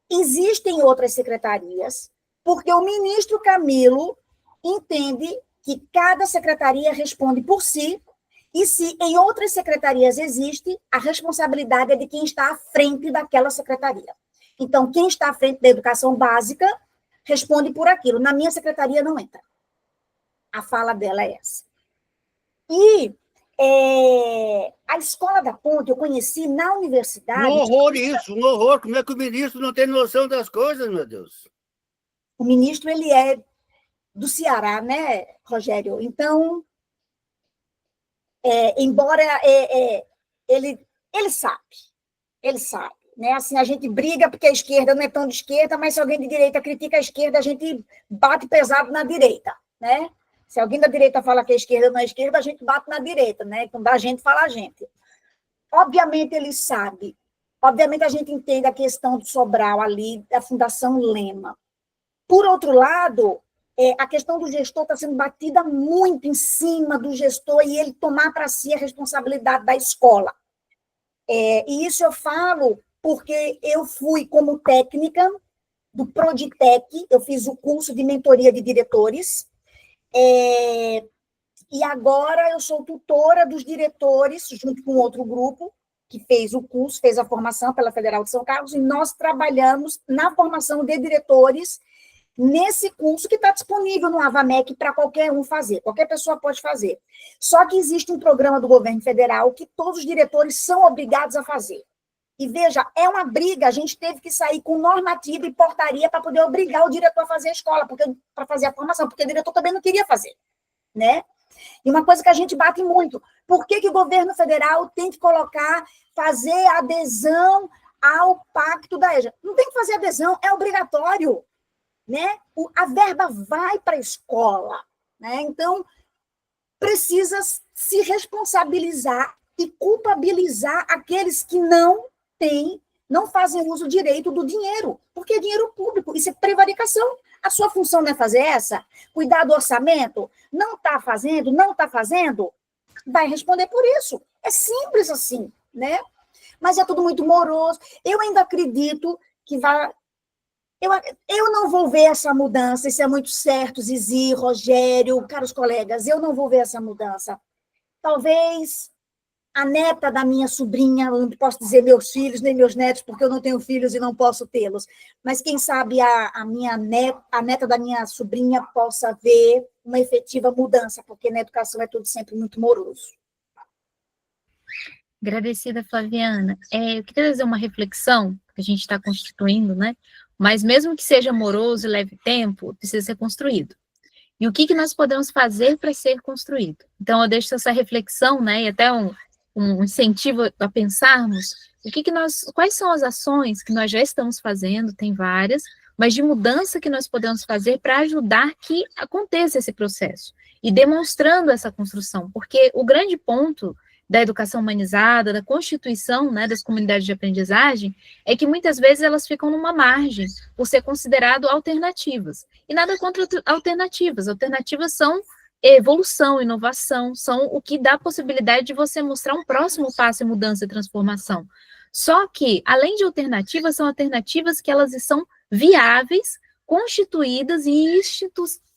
existem outras secretarias, porque o ministro Camilo entende que cada secretaria responde por si, e se em outras secretarias existe, a responsabilidade é de quem está à frente daquela secretaria. Então, quem está à frente da educação básica responde por aquilo. Na minha secretaria não entra. A fala dela é essa. E A Escola da Ponte eu conheci na Um universidade. horror isso, um horror. Como é que o ministro não tem noção das coisas, meu Deus? O ministro, ele é do Ceará, né, Rogério? Então, embora ele sabe, né? Assim, a gente briga porque a esquerda não é tão de esquerda, mas se alguém de direita critica a esquerda, a gente bate pesado na direita, né? Se alguém da direita fala que a esquerda não é esquerda, a gente bate na direita, né? Quando a gente fala a gente. Obviamente ele sabe. Obviamente a gente entende a questão do Sobral ali, da Fundação Lema. Por outro lado, a questão do gestor está sendo batida muito em cima do gestor e ele tomar para si a responsabilidade da escola. E isso eu falo porque eu fui como técnica do Proditec, eu fiz o curso de mentoria de diretores, e agora eu sou tutora dos diretores, junto com outro grupo, que fez o curso, fez a formação pela Federal de São Carlos, e nós trabalhamos na formação de diretores nesse curso que está disponível no Avamec para qualquer um fazer, qualquer pessoa pode fazer. Só que existe um programa do governo federal que todos os diretores são obrigados a fazer. E veja, é uma briga, a gente teve que sair com normativa e portaria para poder obrigar o diretor a fazer a escola, para fazer a formação, porque o diretor também não queria fazer, né? E uma coisa que a gente bate muito, por que o governo federal tem que fazer adesão ao pacto da EJA? Não tem que fazer adesão, é obrigatório, né? A verba vai para a escola, né? Então, precisa se responsabilizar e culpabilizar aqueles que não fazem uso direito do dinheiro, porque é dinheiro público, isso é prevaricação. A sua função não é fazer essa? Cuidar do orçamento? Não está fazendo? Vai responder por isso. É simples assim, né? Mas é tudo muito moroso. Eu ainda acredito que vai... Eu não vou ver essa mudança, isso é muito certo, Zizi, Rogério, caros colegas, eu não vou ver essa mudança. Talvez a neta da minha sobrinha, eu não posso dizer meus filhos nem meus netos, porque eu não tenho filhos e não posso tê-los, mas quem sabe a neta da minha sobrinha possa ver uma efetiva mudança, porque na educação é tudo sempre muito moroso. Agradecida, Flaviana. Eu queria trazer uma reflexão que a gente está constituindo, né? Mas mesmo que seja moroso e leve tempo, precisa ser construído. E o que nós podemos fazer para ser construído? Então, eu deixo essa reflexão, né? E até um incentivo a pensarmos quais são as ações que nós já estamos fazendo, tem várias, mas de mudança que nós podemos fazer para ajudar que aconteça esse processo. E demonstrando essa construção, porque o grande ponto da educação humanizada, da constituição, né, das comunidades de aprendizagem, é que muitas vezes elas ficam numa margem, por ser considerado alternativas. E nada contra alternativas. Alternativas são evolução, inovação, são o que dá a possibilidade de você mostrar um próximo passo em mudança e transformação. Só que, além de alternativas, são alternativas que elas são viáveis, constituídas e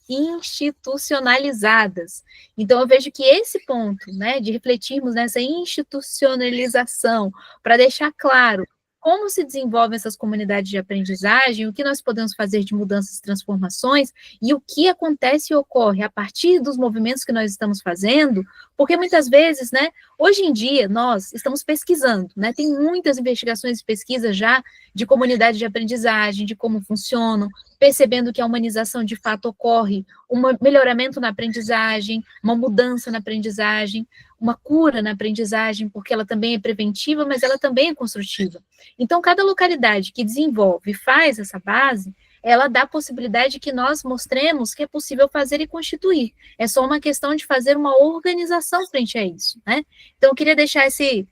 institucionalizadas. Então, eu vejo que esse ponto, né, de refletirmos nessa institucionalização, para deixar claro como se desenvolvem essas comunidades de aprendizagem, o que nós podemos fazer de mudanças e transformações, e o que acontece e ocorre a partir dos movimentos que nós estamos fazendo, porque muitas vezes, né, hoje em dia, nós estamos pesquisando, né, tem muitas investigações e pesquisas já de comunidades de aprendizagem, de como funcionam, percebendo que a humanização de fato ocorre, um melhoramento na aprendizagem, uma mudança na aprendizagem, uma cura na aprendizagem, porque ela também é preventiva, mas ela também é construtiva. Então, cada localidade que desenvolve e faz essa base, ela dá a possibilidade que nós mostremos que é possível fazer e constituir. É só uma questão de fazer uma organização frente a isso, né? Então, eu queria deixar esse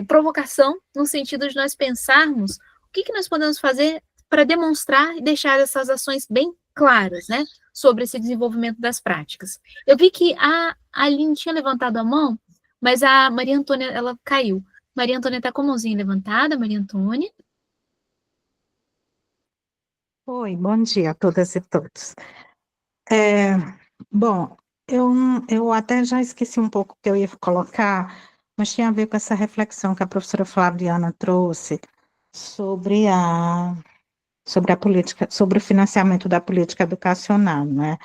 provocação no sentido de nós pensarmos o que nós podemos fazer para demonstrar e deixar essas ações bem claras, né, sobre esse desenvolvimento das práticas. Eu vi que a Aline tinha levantado a mão, mas a Maria Antônia, ela caiu. Maria Antônia está com a mãozinha levantada, Maria Antônia. Oi, bom dia a todas e todos. Bom, eu até já esqueci um pouco o que eu ia colocar, mas tinha a ver com essa reflexão que a professora Flaviana trouxe sobre a política, sobre o financiamento da política educacional, né?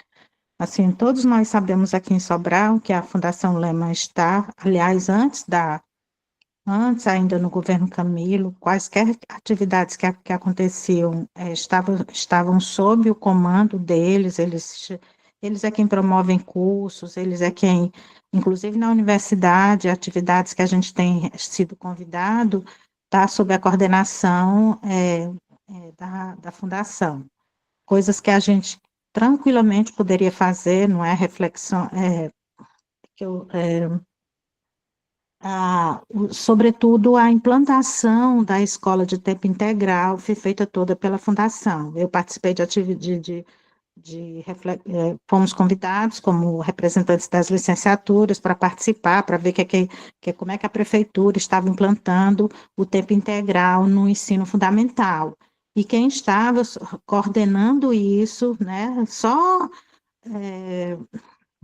Assim, todos nós sabemos aqui em Sobral que a Fundação Lema está, aliás, antes ainda no governo Camilo, quaisquer atividades que aconteciam estavam sob o comando deles, eles é quem promovem cursos, eles é quem, inclusive na universidade, atividades que a gente tem sido convidado, está sob a coordenação da fundação. Coisas que a gente tranquilamente poderia fazer, não é? Reflexão, que eu, sobretudo a implantação da escola de tempo integral foi feita toda pela fundação. Eu participei de atividade fomos convidados como representantes das licenciaturas para participar, para ver como é que a prefeitura estava implantando o tempo integral no ensino fundamental. E quem estava coordenando isso, né, só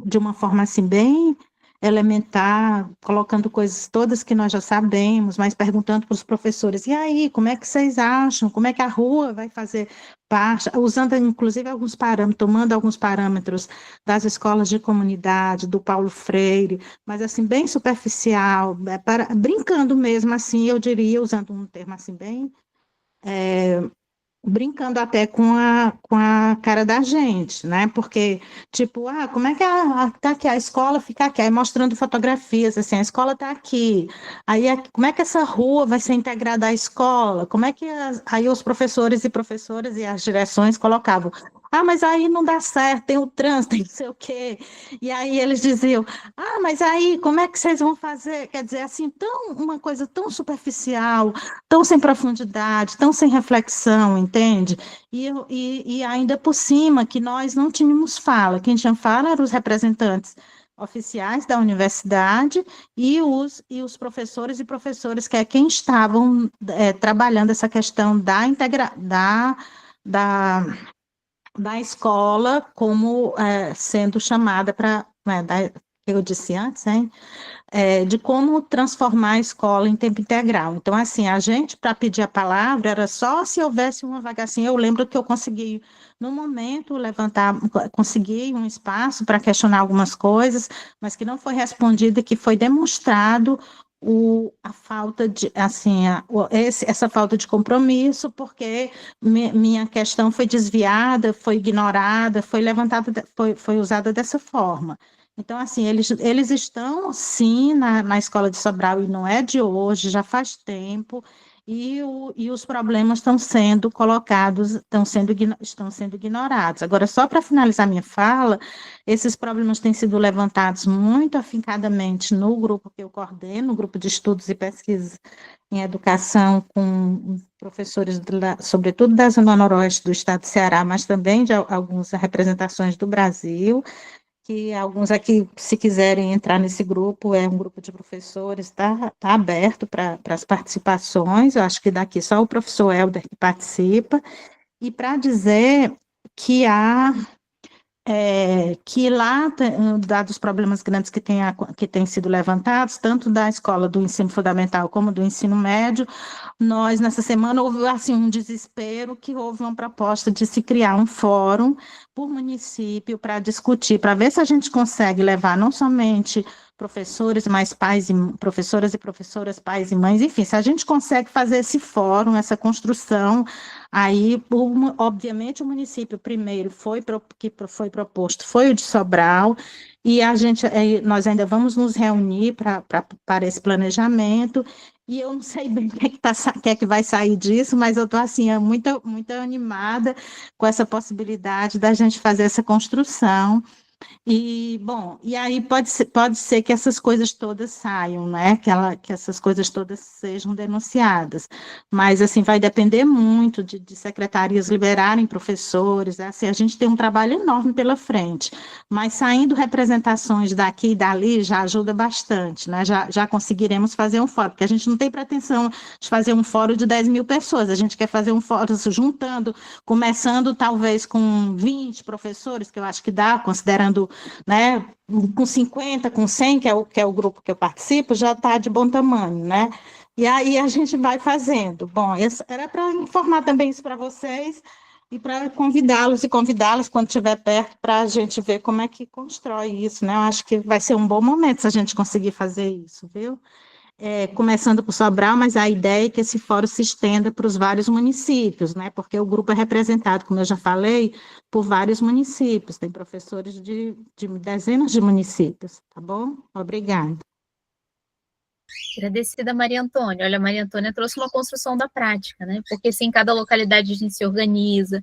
de uma forma assim bem elementar, colocando coisas todas que nós já sabemos, mas perguntando para os professores, e aí, como é que vocês acham? Como é que a rua vai fazer parte? Usando, inclusive, alguns parâmetros, tomando alguns parâmetros das escolas de comunidade, do Paulo Freire, mas, assim, bem superficial, brincando mesmo, assim, eu diria, usando um termo, assim, bem brincando até com a cara da gente, né? Porque, tipo, como é que tá aqui, a escola fica aqui, aí mostrando fotografias, assim, a escola está aqui, aí como é que essa rua vai ser integrada à escola? Como é que aí os professores e professoras e as direções colocavam, mas aí não dá certo, tem o trânsito, tem não sei o quê, e aí eles diziam, mas aí como é que vocês vão fazer? Quer dizer, assim, uma coisa tão superficial, tão sem profundidade, tão sem reflexão, entende? E ainda por cima, que nós não tínhamos fala, quem tinha fala eram os representantes oficiais da universidade e os professores e professoras, que é quem estavam trabalhando essa questão da escola como sendo chamada para, eu disse antes, hein? De como transformar a escola em tempo integral. Então, assim, a gente, para pedir a palavra, era só se houvesse uma vaga assim. Eu lembro que eu consegui, no momento, consegui um espaço para questionar algumas coisas, mas que não foi respondido, que foi demonstrado a falta de, assim, essa falta de compromisso, porque minha questão foi desviada, foi ignorada, foi levantada, foi usada dessa forma. Então, assim, eles estão, sim, na escola de Sobral, e não é de hoje, já faz tempo, e os problemas estão sendo colocados, estão sendo ignorados. Agora, só para finalizar minha fala, esses problemas têm sido levantados muito afincadamente no grupo que eu coordeno, no grupo de estudos e pesquisas em educação, com professores, sobretudo da Zona Noroeste do estado do Ceará, mas também de algumas representações do Brasil, que alguns aqui, se quiserem entrar nesse grupo, é um grupo de professores, está aberto para as participações, eu acho que daqui só o professor Helder que participa, e para dizer que que lá, dados os problemas grandes que têm sido levantados, tanto da escola do ensino fundamental como do ensino médio, nós, nessa semana, houve assim, um desespero, que houve uma proposta de se criar um fórum por município para discutir, para ver se a gente consegue levar não somente professores, mas pais e professoras e professoras, pais e mães, enfim, se a gente consegue fazer esse fórum, essa construção, aí, obviamente, o município primeiro que foi proposto foi o de Sobral, e nós ainda vamos nos reunir para esse planejamento, e eu não sei bem o que é que vai sair disso, mas eu estou assim, muito, muito animada com essa possibilidade da gente fazer essa construção. E, bom, e aí pode ser que essas coisas todas saiam, né? Que essas coisas todas sejam denunciadas. Mas, assim, vai depender muito de secretarias liberarem professores. Assim, a gente tem um trabalho enorme pela frente. Mas saindo representações daqui e dali já ajuda bastante, né? Já conseguiremos fazer um fórum, porque a gente não tem pretensão de fazer um fórum de 10 mil pessoas. A gente quer fazer um fórum juntando, começando talvez com 20 professores, que eu acho que dá, considerando, né, com 50, com 100, que é o grupo que eu participo, já está de bom tamanho, né? E aí a gente vai fazendo. Bom, era para informar também isso para vocês, e para convidá-los e convidá-las quando estiver perto para a gente ver como é que constrói isso, né? Eu acho que vai ser um bom momento se a gente conseguir fazer isso, viu? Começando por Sobral, mas a ideia é que esse fórum se estenda para os vários municípios, né? Porque o grupo é representado, como eu já falei, por vários municípios, tem professores de dezenas de municípios, tá bom? Obrigada. Agradecida, Maria Antônia. Olha, a Maria Antônia trouxe uma construção da prática, né? Porque se em cada localidade a gente se organiza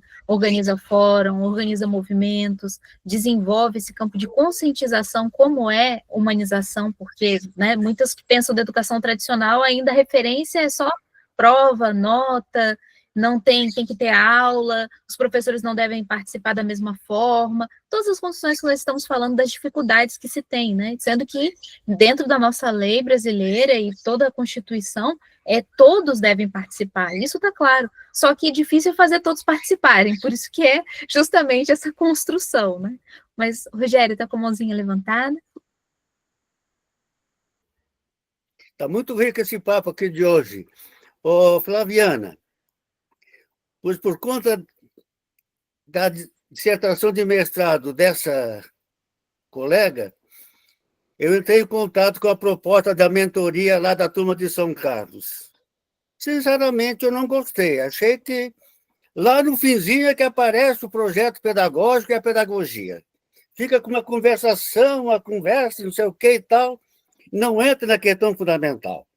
fórum, organiza movimentos, desenvolve esse campo de conscientização, como é humanização, porque, né, muitas que pensam da educação tradicional, ainda a referência é só prova, nota, não tem que ter aula, os professores não devem participar da mesma forma, todas as construções que nós estamos falando das dificuldades que se tem, né? Sendo que dentro da nossa lei brasileira e toda a Constituição, todos devem participar, isso está claro, só que é difícil fazer todos participarem, por isso que é justamente essa construção, né? Mas, Rogério, está com a mãozinha levantada? Está muito rico esse papo aqui de hoje. Ô, Flaviana, pois por conta da dissertação de mestrado dessa colega, eu entrei em contato com a proposta da mentoria lá da turma de São Carlos. Sinceramente, eu não gostei. Achei que lá no finzinho é que aparece o projeto pedagógico e a pedagogia. Fica com uma conversação, uma conversa, não sei o que e tal, não entra na questão fundamental.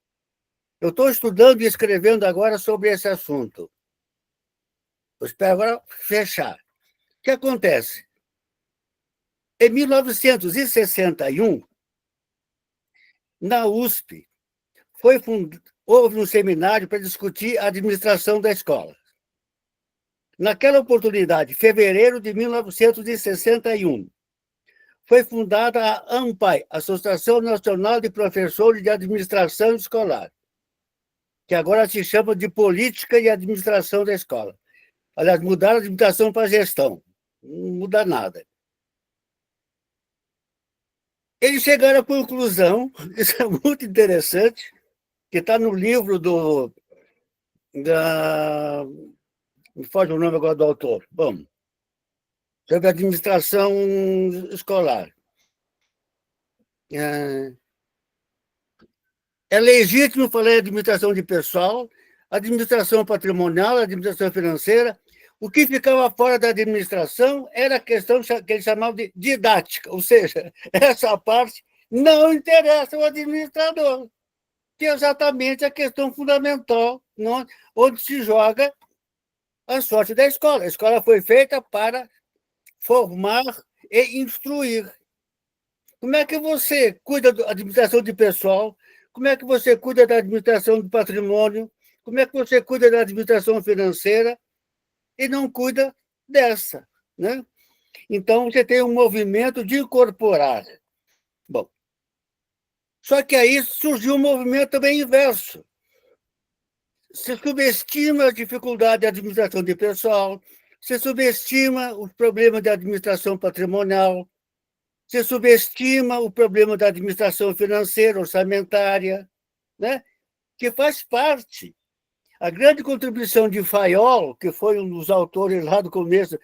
Eu estou estudando e escrevendo agora sobre esse assunto. Eu espero agora fechar. O que acontece? Em 1961, na USP, houve um seminário para discutir a administração da escola. Naquela oportunidade, em fevereiro de 1961, foi fundada a ANPAE, Associação Nacional de Professores de Administração Escolar, que agora se chama de Política e Administração da Escola. Aliás, mudaram a administração para a gestão. Não muda nada. Eles chegaram à conclusão, isso é muito interessante, que está no livro me foge o nome agora do autor. Bom, sobre a administração escolar. É legítimo falar em administração de pessoal, administração patrimonial, administração financeira. O que ficava fora da administração era a questão que eles chamavam de didática, ou seja, essa parte não interessa ao administrador, que é exatamente a questão fundamental, onde se joga a sorte da escola. A escola foi feita para formar e instruir. Como é que você cuida da administração de pessoal? Como é que você cuida da administração do patrimônio? Como é que você cuida da administração financeira e não cuida dessa, né? Então, você tem um movimento de incorporar. Bom, só que aí surgiu um movimento também inverso. Se subestima a dificuldade de administração de pessoal, se subestima os problemas da administração patrimonial, se subestima o problema da administração financeira, orçamentária, né? Que faz parte. A grande contribuição de Fayol, que foi um dos autores lá do começo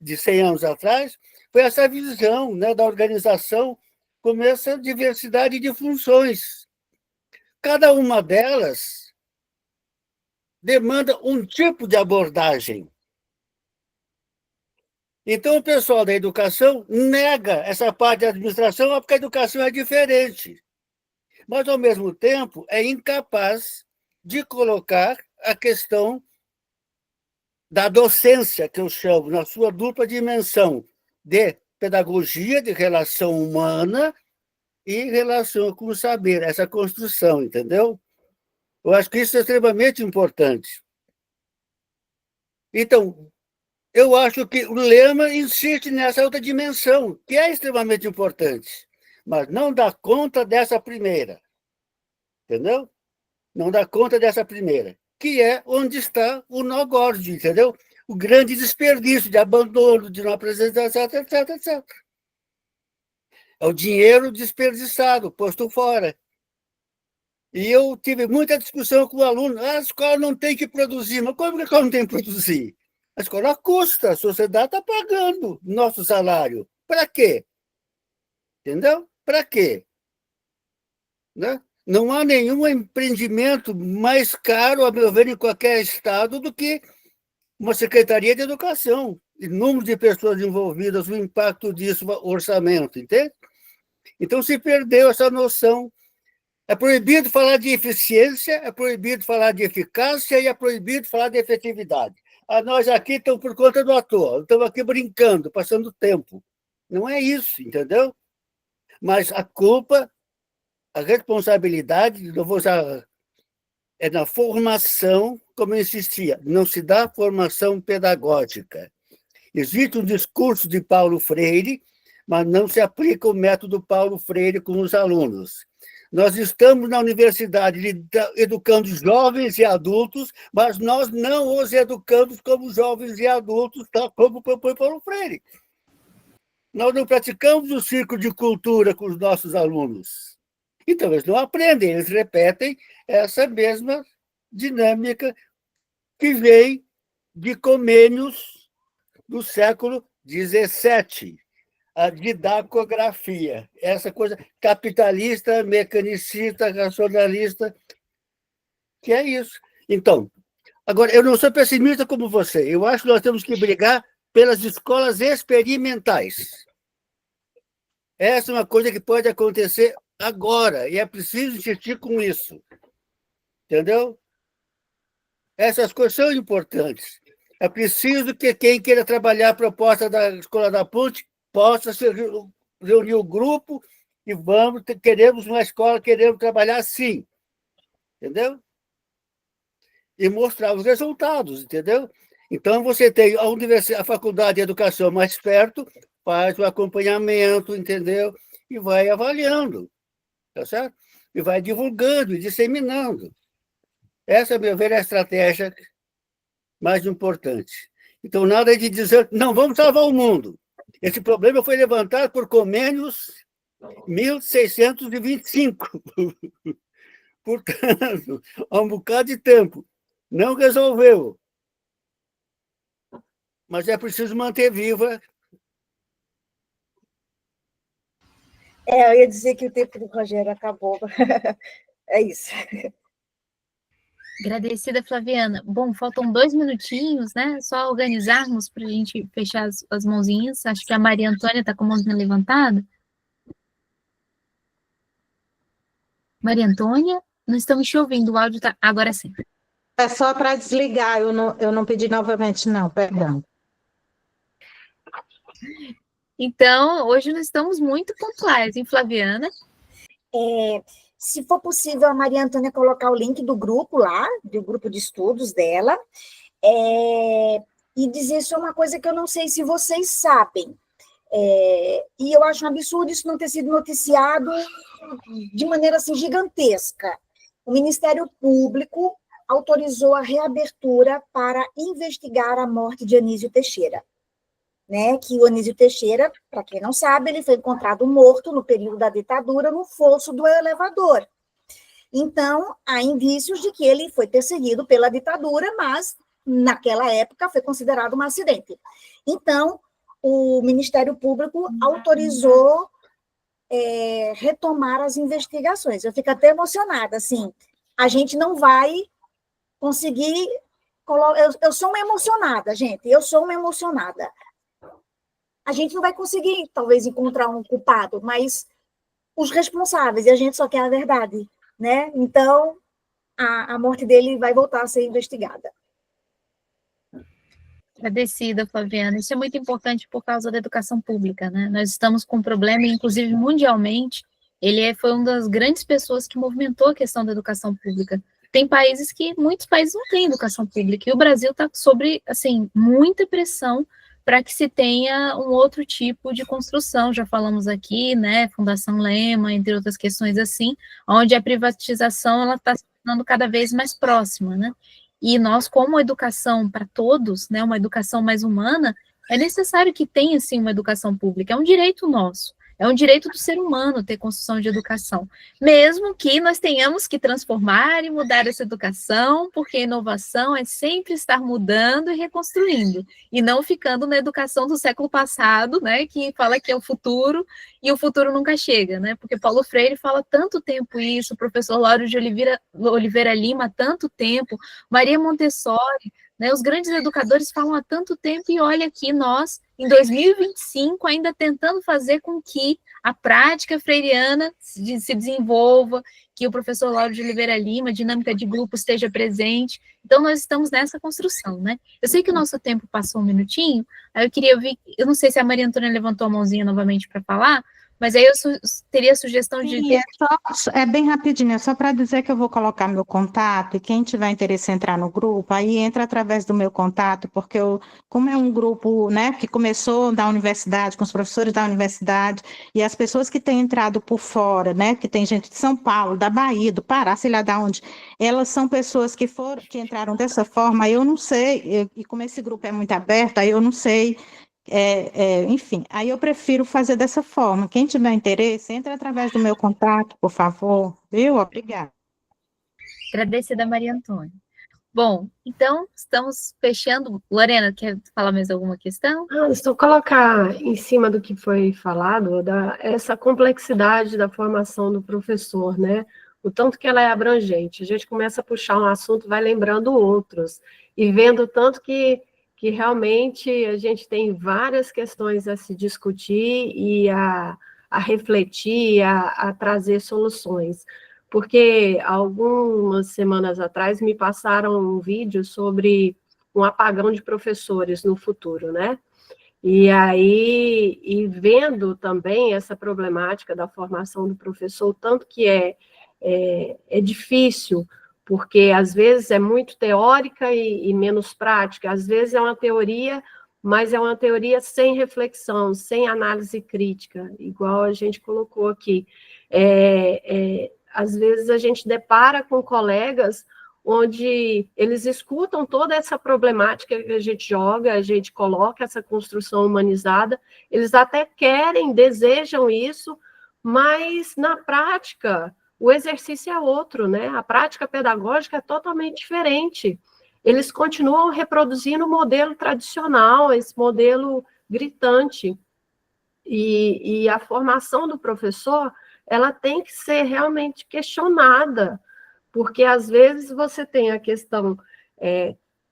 de 100 anos atrás, foi essa visão, né, da organização com essa diversidade de funções. Cada uma delas demanda um tipo de abordagem. Então, o pessoal da educação nega essa parte da administração porque a educação é diferente. Mas, ao mesmo tempo, é incapaz de colocar a questão da docência, que eu chamo, na sua dupla dimensão de pedagogia, de relação humana e relação com o saber, essa construção, entendeu? Eu acho que isso é extremamente importante. Então, eu acho que o Lema insiste nessa outra dimensão, que é extremamente importante, mas não dá conta dessa primeira, entendeu? Não dá conta dessa primeira, que é onde está o nó górdio, entendeu? O grande desperdício de abandono, de não apresentação, etc, etc. É o dinheiro desperdiçado, posto fora. E eu tive muita discussão com o aluno. A escola não tem que produzir. Mas como que a escola não tem que produzir? A escola custa, a sociedade está pagando nosso salário. Para quê? Entendeu? Para quê? Né? Não há nenhum empreendimento mais caro, a meu ver, em qualquer estado do que uma Secretaria de Educação. E número de pessoas envolvidas, o impacto disso no orçamento, entende? Então, se perdeu essa noção. É proibido falar de eficiência, é proibido falar de eficácia e é proibido falar de efetividade. Nós aqui estamos por conta do ator, estamos aqui brincando, passando tempo. Não é isso, entendeu? Mas a culpa, a responsabilidade, não vou usar, é na formação, como eu insistia, não se dá formação pedagógica. Existe um discurso de Paulo Freire, mas não se aplica o método Paulo Freire com os alunos. Nós estamos na universidade educando jovens e adultos, mas nós não os educamos como jovens e adultos, tal como propõe Paulo Freire. Nós não praticamos o círculo de cultura com os nossos alunos. Então, eles não aprendem, eles repetem essa mesma dinâmica que vem de Comênios do século XVII. A didacografia, essa coisa capitalista, mecanicista, racionalista, que é isso. Então, agora, eu não sou pessimista como você, eu acho que nós temos que brigar pelas escolas experimentais. Essa é uma coisa que pode acontecer agora, e é preciso insistir com isso. Entendeu? Essas coisas são importantes. É preciso que quem queira trabalhar a proposta da Escola da Ponte possa se reunir o grupo e queremos uma escola, queremos trabalhar assim, entendeu? E mostrar os resultados, entendeu? Então, você tem a Faculdade de Educação mais perto, faz o acompanhamento, entendeu? E vai avaliando, tá certo? E vai divulgando e disseminando. Essa, a meu ver, é a estratégia mais importante. Então, nada de dizer, não, vamos salvar o mundo. Esse problema foi levantado por Comênios 1625. Portanto, há um bocado de tempo. Não resolveu. Mas é preciso manter viva. Eu ia dizer que o tempo do Rogério acabou. É isso. Agradecida, Flaviana. Bom, faltam 2 minutinhos, né? Só organizarmos para a gente fechar as mãozinhas. Acho que a Maria Antônia está com a mãozinha levantada. Maria Antônia, não estamos te ouvindo, o áudio está... Agora sim. É só para desligar, eu não pedi novamente, não, perdão. Então, hoje nós estamos muito pontuais, hein, Flaviana? Se for possível, a Maria Antônia colocar o link do grupo lá, do grupo de estudos dela, e dizer só uma coisa que eu não sei se vocês sabem, e eu acho um absurdo isso não ter sido noticiado de maneira assim, gigantesca. O Ministério Público autorizou a reabertura para investigar a morte de Anísio Teixeira. Né, que o Anísio Teixeira, para quem não sabe, ele foi encontrado morto no período da ditadura no fosso do elevador. Então, há indícios de que ele foi perseguido pela ditadura, mas naquela época foi considerado um acidente. Então, o Ministério Público autorizou retomar as investigações. Eu fico até emocionada, assim, a gente não vai conseguir... Eu sou uma emocionada, gente, eu sou uma emocionada. A gente não vai conseguir, talvez, encontrar um culpado, mas os responsáveis, e a gente só quer a verdade, né? Então, a morte dele vai voltar a ser investigada. Agradecida, Flaviana. Isso é muito importante por causa da educação pública, né? Nós estamos com um problema, inclusive mundialmente, ele foi uma das grandes pessoas que movimentou a questão da educação pública. Tem países muitos países não têm educação pública, e o Brasil está sobre, assim, muita pressão para que se tenha um outro tipo de construção, já falamos aqui, né, Fundação Lema, entre outras questões assim, onde a privatização ela está se tornando cada vez mais próxima, né, e nós, como educação para todos, né, uma educação mais humana, é necessário que tenha, sim, uma educação pública, é um direito nosso, É um direito do ser humano ter construção de educação, mesmo que nós tenhamos que transformar e mudar essa educação, porque a inovação é sempre estar mudando e reconstruindo, e não ficando na educação do século passado, né, que fala que é o futuro, e o futuro nunca chega, né, porque Paulo Freire fala tanto tempo isso, o professor Lauro de Oliveira Lima há tanto tempo, Maria Montessori, né, os grandes educadores falam há tanto tempo, e olha aqui nós, em 2025, ainda tentando fazer com que a prática freiriana se desenvolva, que o professor Lauro de Oliveira Lima, a dinâmica de grupo, esteja presente. Então, nós estamos nessa construção, né? Eu sei que o nosso tempo passou um minutinho, aí eu queria ouvir, eu não sei se a Maria Antônia levantou a mãozinha novamente para falar, mas aí eu teria a sugestão de... Sim, é bem rapidinho, é só para dizer que eu vou colocar meu contato, e quem tiver interesse em entrar no grupo, aí entra através do meu contato, porque como é um grupo, né, que começou da universidade, com os professores da universidade, e as pessoas que têm entrado por fora, né, que tem gente de São Paulo, da Bahia, do Pará, sei lá de onde, elas são pessoas que entraram dessa forma, aí eu não sei, e como esse grupo é muito aberto, aí eu não sei. Enfim, aí eu prefiro fazer dessa forma. Quem tiver interesse, entre através do meu contato, por favor, viu? Obrigada. Agradecer da Maria Antônia. Bom, então, estamos fechando. Lorena, quer falar mais alguma questão? Só colocar em cima do que foi falado, essa complexidade da formação do professor, né? O tanto que ela é abrangente. A gente começa a puxar um assunto, vai lembrando outros, e vendo tanto que realmente a gente tem várias questões a se discutir e a refletir, a trazer soluções. Porque algumas semanas atrás me passaram um vídeo sobre um apagão de professores no futuro, né? E aí, e vendo também essa problemática da formação do professor, tanto que é difícil, porque às vezes é muito teórica e menos prática, às vezes é uma teoria, mas é uma teoria sem reflexão, sem análise crítica, igual a gente colocou aqui. Às vezes a gente depara com colegas onde eles escutam toda essa problemática que a gente joga, a gente coloca essa construção humanizada, eles até querem, desejam isso, mas na prática o exercício é outro, né? A prática pedagógica é totalmente diferente. Eles continuam reproduzindo o modelo tradicional, esse modelo gritante. E a formação do professor, ela tem que ser realmente questionada, porque às vezes você tem a questão,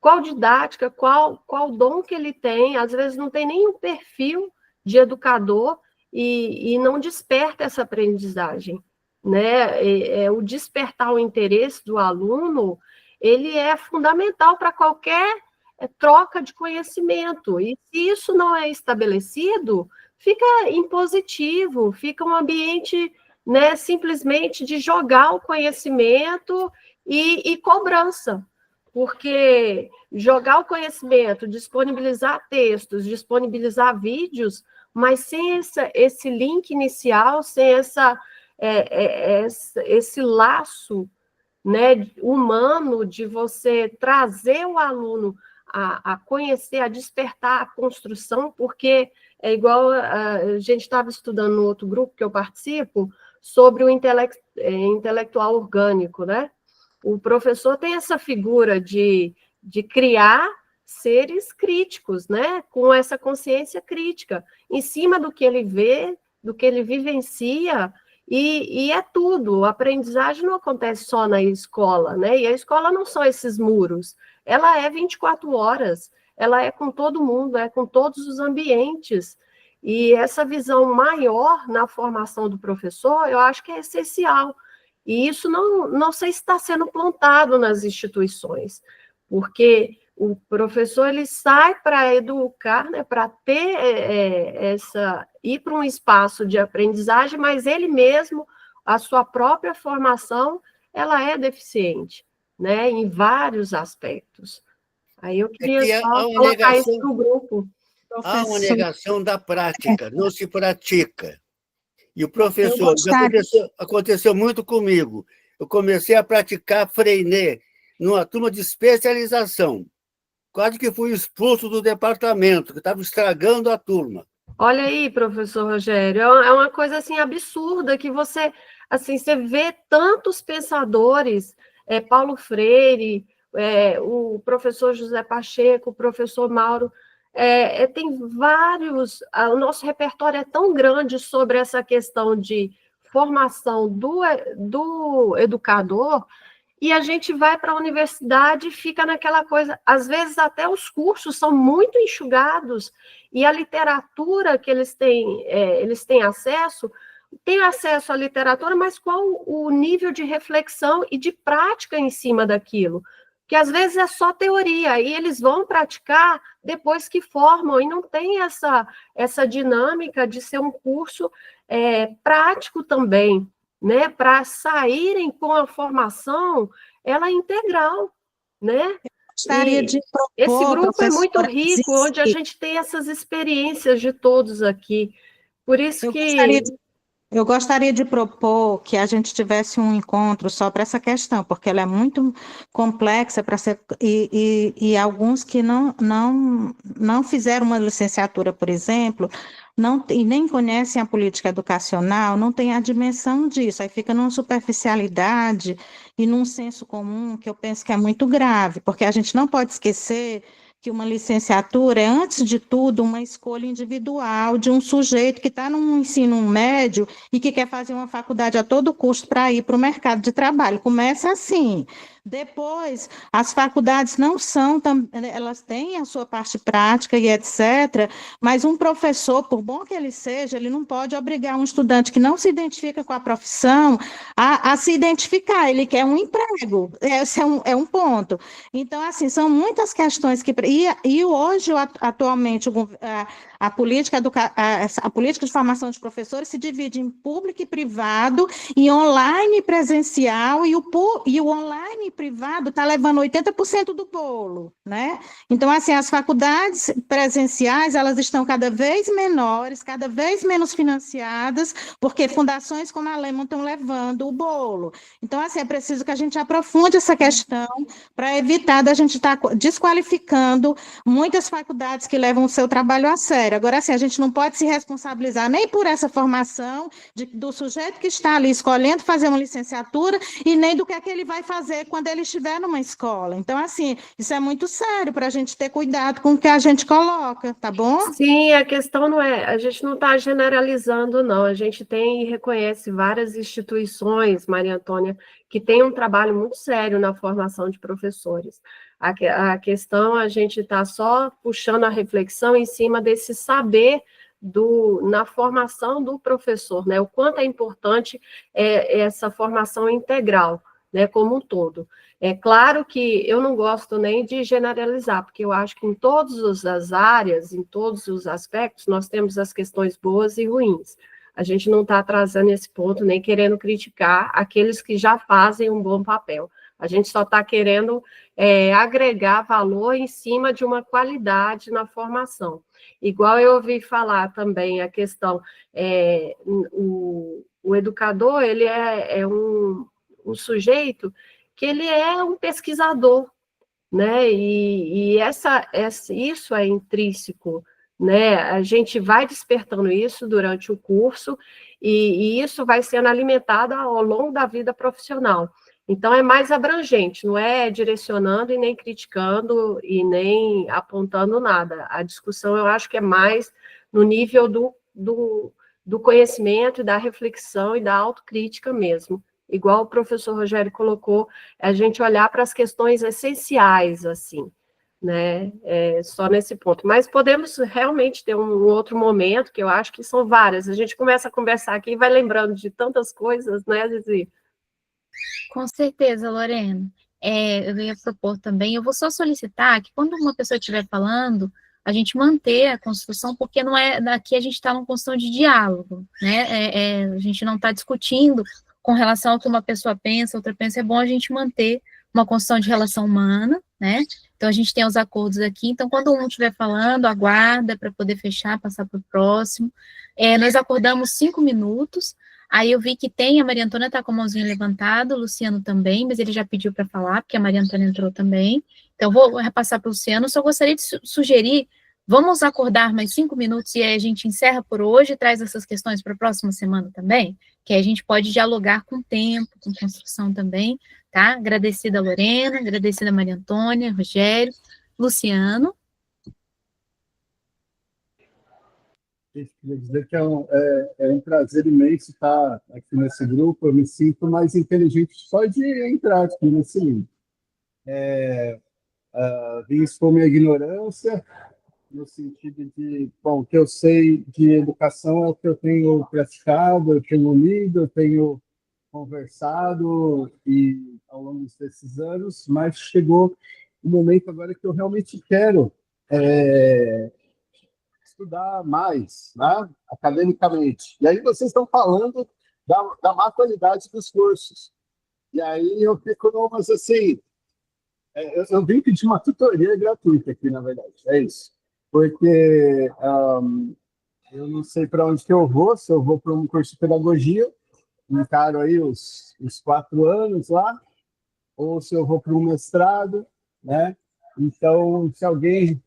qual didática, qual dom que ele tem, às vezes não tem nenhum perfil de educador e não desperta essa aprendizagem, né? O despertar o interesse do aluno, ele é fundamental para qualquer troca de conhecimento, e se isso não é estabelecido, fica impositivo, fica um ambiente, né, simplesmente de jogar o conhecimento e cobrança, porque jogar o conhecimento, disponibilizar textos, disponibilizar vídeos, mas sem esse link inicial, sem esse laço, né, humano de você trazer o aluno a conhecer, a despertar a construção, porque é igual a gente estava estudando no outro grupo que eu participo, sobre o intelectual orgânico, né? O professor tem essa figura de criar seres críticos, né? Com essa consciência crítica, em cima do que ele vê, do que ele vivencia, e é tudo. A aprendizagem não acontece só na escola, né? E a escola não são esses muros, ela é 24 horas, ela é com todo mundo, é com todos os ambientes. E essa visão maior na formação do professor, eu acho que é essencial. E isso não sei se está sendo plantado nas instituições, porque o professor ele sai para educar, né, para ter ir para um espaço de aprendizagem, mas ele mesmo, a sua própria formação, ela é deficiente, né, em vários aspectos. Aí eu queria só colocar isso no grupo. Há uma negação da prática, não se pratica. E o professor, aconteceu muito comigo. Eu comecei a praticar Freinet numa turma de especialização. Quase que fui expulso do departamento, que estava estragando a turma. Olha aí, professor Rogério, é uma coisa assim absurda que você vê tantos pensadores, Paulo Freire, o professor José Pacheco, o professor Mauro, tem vários, o nosso repertório é tão grande sobre essa questão de formação do educador, e a gente vai para a universidade e fica naquela coisa, às vezes até os cursos são muito enxugados, e a literatura que eles têm acesso, tem acesso à literatura, mas qual o nível de reflexão e de prática em cima daquilo? Que às vezes é só teoria, e eles vão praticar depois que formam, e não tem essa dinâmica de ser um curso prático também, né, para saírem com a formação, ela é integral, né? Gostaria E de esse propor, grupo é muito professora rico, onde a Zizi, gente tem essas experiências de todos aqui. Por isso eu que gostaria eu gostaria de propor que a gente tivesse um encontro só para essa questão, porque ela é muito complexa para ser e alguns que não fizeram uma licenciatura, por exemplo, não e nem conhecem a política educacional, não têm a dimensão disso, aí fica numa superficialidade e num senso comum que eu penso que é muito grave, porque a gente não pode esquecer que uma licenciatura é, antes de tudo, uma escolha individual de um sujeito que está num ensino médio e que quer fazer uma faculdade a todo custo para ir para o mercado de trabalho. Começa assim. Depois, as faculdades não são, elas têm a sua parte prática e etc., mas um professor, por bom que ele seja, ele não pode obrigar um estudante que não se identifica com a profissão a se identificar, ele quer um emprego, esse é um ponto. Então, assim, são muitas questões que... E hoje, atualmente, a política a política de formação de professores se divide em público e privado, em online e presencial, e o online e privado está levando 80% do bolo, né? Então, assim, as faculdades presenciais, elas estão cada vez menores, cada vez menos financiadas, porque fundações como a Lehman estão levando o bolo. Então, assim, é preciso que a gente aprofunde essa questão para evitar da gente estar desqualificando muitas faculdades que levam o seu trabalho a sério. Agora, assim, a gente não pode se responsabilizar nem por essa formação do sujeito que está ali escolhendo fazer uma licenciatura e nem do que é que ele vai fazer quando ele estiver numa escola. Então, assim, isso é muito sério para a gente ter cuidado com o que a gente coloca, tá bom? sim, a questão não é, a gente não está generalizando, não. A gente tem e reconhece várias instituições, Maria Antônia, que têm um trabalho muito sério na formação de professores. A questão, a gente está só puxando a reflexão em cima desse saber na formação do professor, né? O quanto é importante essa formação integral, né, como um todo. É claro que eu não gosto nem de generalizar, porque eu acho que em todas as áreas, em todos os aspectos, nós temos as questões boas e ruins. A gente não está atrasando esse ponto, nem querendo criticar aqueles que já fazem um bom papel. A gente só está querendo agregar valor em cima de uma qualidade na formação. Igual eu ouvi falar também a questão, o educador, ele é um sujeito que ele é um pesquisador, né? E isso é intrínseco, né? A gente vai despertando isso durante o curso e isso vai sendo alimentado ao longo da vida profissional. Então, é mais abrangente, não é direcionando e nem criticando e nem apontando nada. A discussão, eu acho que é mais no nível do conhecimento, da reflexão e da autocrítica mesmo. Igual o professor Rogério colocou, a gente olhar para as questões essenciais, assim, né? Só nesse ponto. Mas podemos realmente ter um outro momento, que eu acho que são várias. A gente começa a conversar aqui e vai lembrando de tantas coisas, né, Zizi? Com certeza, Lorena. Eu ia propor também, eu vou só solicitar que quando uma pessoa estiver falando, a gente manter a construção, porque não é daqui a gente está numa construção de diálogo, né? A gente não está discutindo com relação ao que uma pessoa pensa, outra pensa, é bom a gente manter uma construção de relação humana, né? Então a gente tem os acordos aqui, então quando um estiver falando, aguarda para poder fechar, passar para o próximo. Nós acordamos 5 minutos. Aí eu vi que a Maria Antônia está com a mãozinha levantada, o Luciano também, mas ele já pediu para falar, porque a Maria Antônia entrou também. Então, vou repassar para o Luciano, só gostaria de sugerir Vamos acordar mais 5 minutos e aí a gente encerra por hoje e traz essas questões para a próxima semana também, que aí a gente pode dialogar com o tempo, com construção também, tá? Agradecida a Lorena, agradecida a Maria Antônia, Rogério, Luciano. Eu queria dizer que é um prazer imenso estar aqui nesse grupo. Eu me sinto mais inteligente só de entrar aqui nesse livro. Vim expor minha ignorância, no sentido de, bom, o que eu sei de educação é o que eu tenho praticado, eu tenho lido, eu tenho conversado e ao longo desses anos, mas chegou um momento agora que eu realmente quero estudar mais, né, academicamente. E aí vocês estão falando da má qualidade dos cursos. E aí eu fico, mas assim, eu vim pedir uma tutoria gratuita aqui, na verdade, é isso. Porque eu não sei para onde que eu vou, se eu vou para um curso de pedagogia, encaro aí os 4 anos lá, ou se eu vou para um mestrado, né? Então, se alguém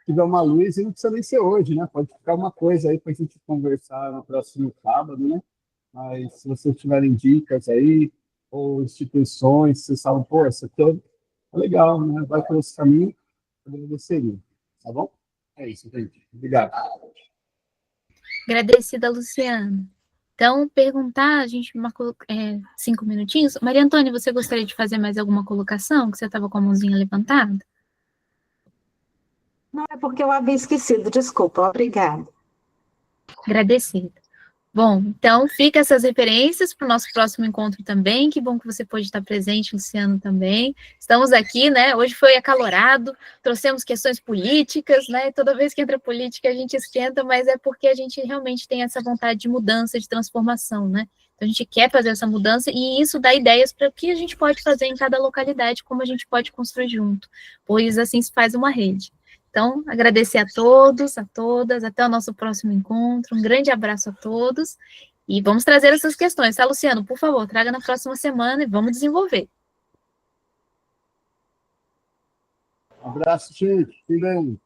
tiver uma luz, e não precisa nem ser hoje, né? Pode ficar uma coisa aí para a gente conversar no próximo sábado, né? Mas se vocês tiverem dicas aí, ou instituições, vocês falam, pô, isso aqui é legal, né? Vai por esse caminho, eu agradeceria. Tá bom? É isso, gente. Obrigado. Agradecida, Luciana. Então, perguntar, a gente marcou 5 minutinhos. Maria Antônia, você gostaria de fazer mais alguma colocação? Que você estava com a mãozinha levantada? Não, é porque eu havia esquecido, desculpa, obrigada. Agradecida. Bom, então fica essas referências para o nosso próximo encontro também. Que bom que você pôde estar presente, Luciano, também. Estamos aqui, né? Hoje foi acalorado, trouxemos questões políticas, né? Toda vez que entra política a gente esquenta, mas é porque a gente realmente tem essa vontade de mudança, de transformação, né? Então a gente quer fazer essa mudança e isso dá ideias para o que a gente pode fazer em cada localidade, como a gente pode construir junto, pois assim se faz uma rede. Então, agradecer a todos, a todas, até o nosso próximo encontro, um grande abraço a todos, e vamos trazer essas questões, tá, Luciano? Por favor, traga na próxima semana e vamos desenvolver. Um abraço, gente. Fiquem bem.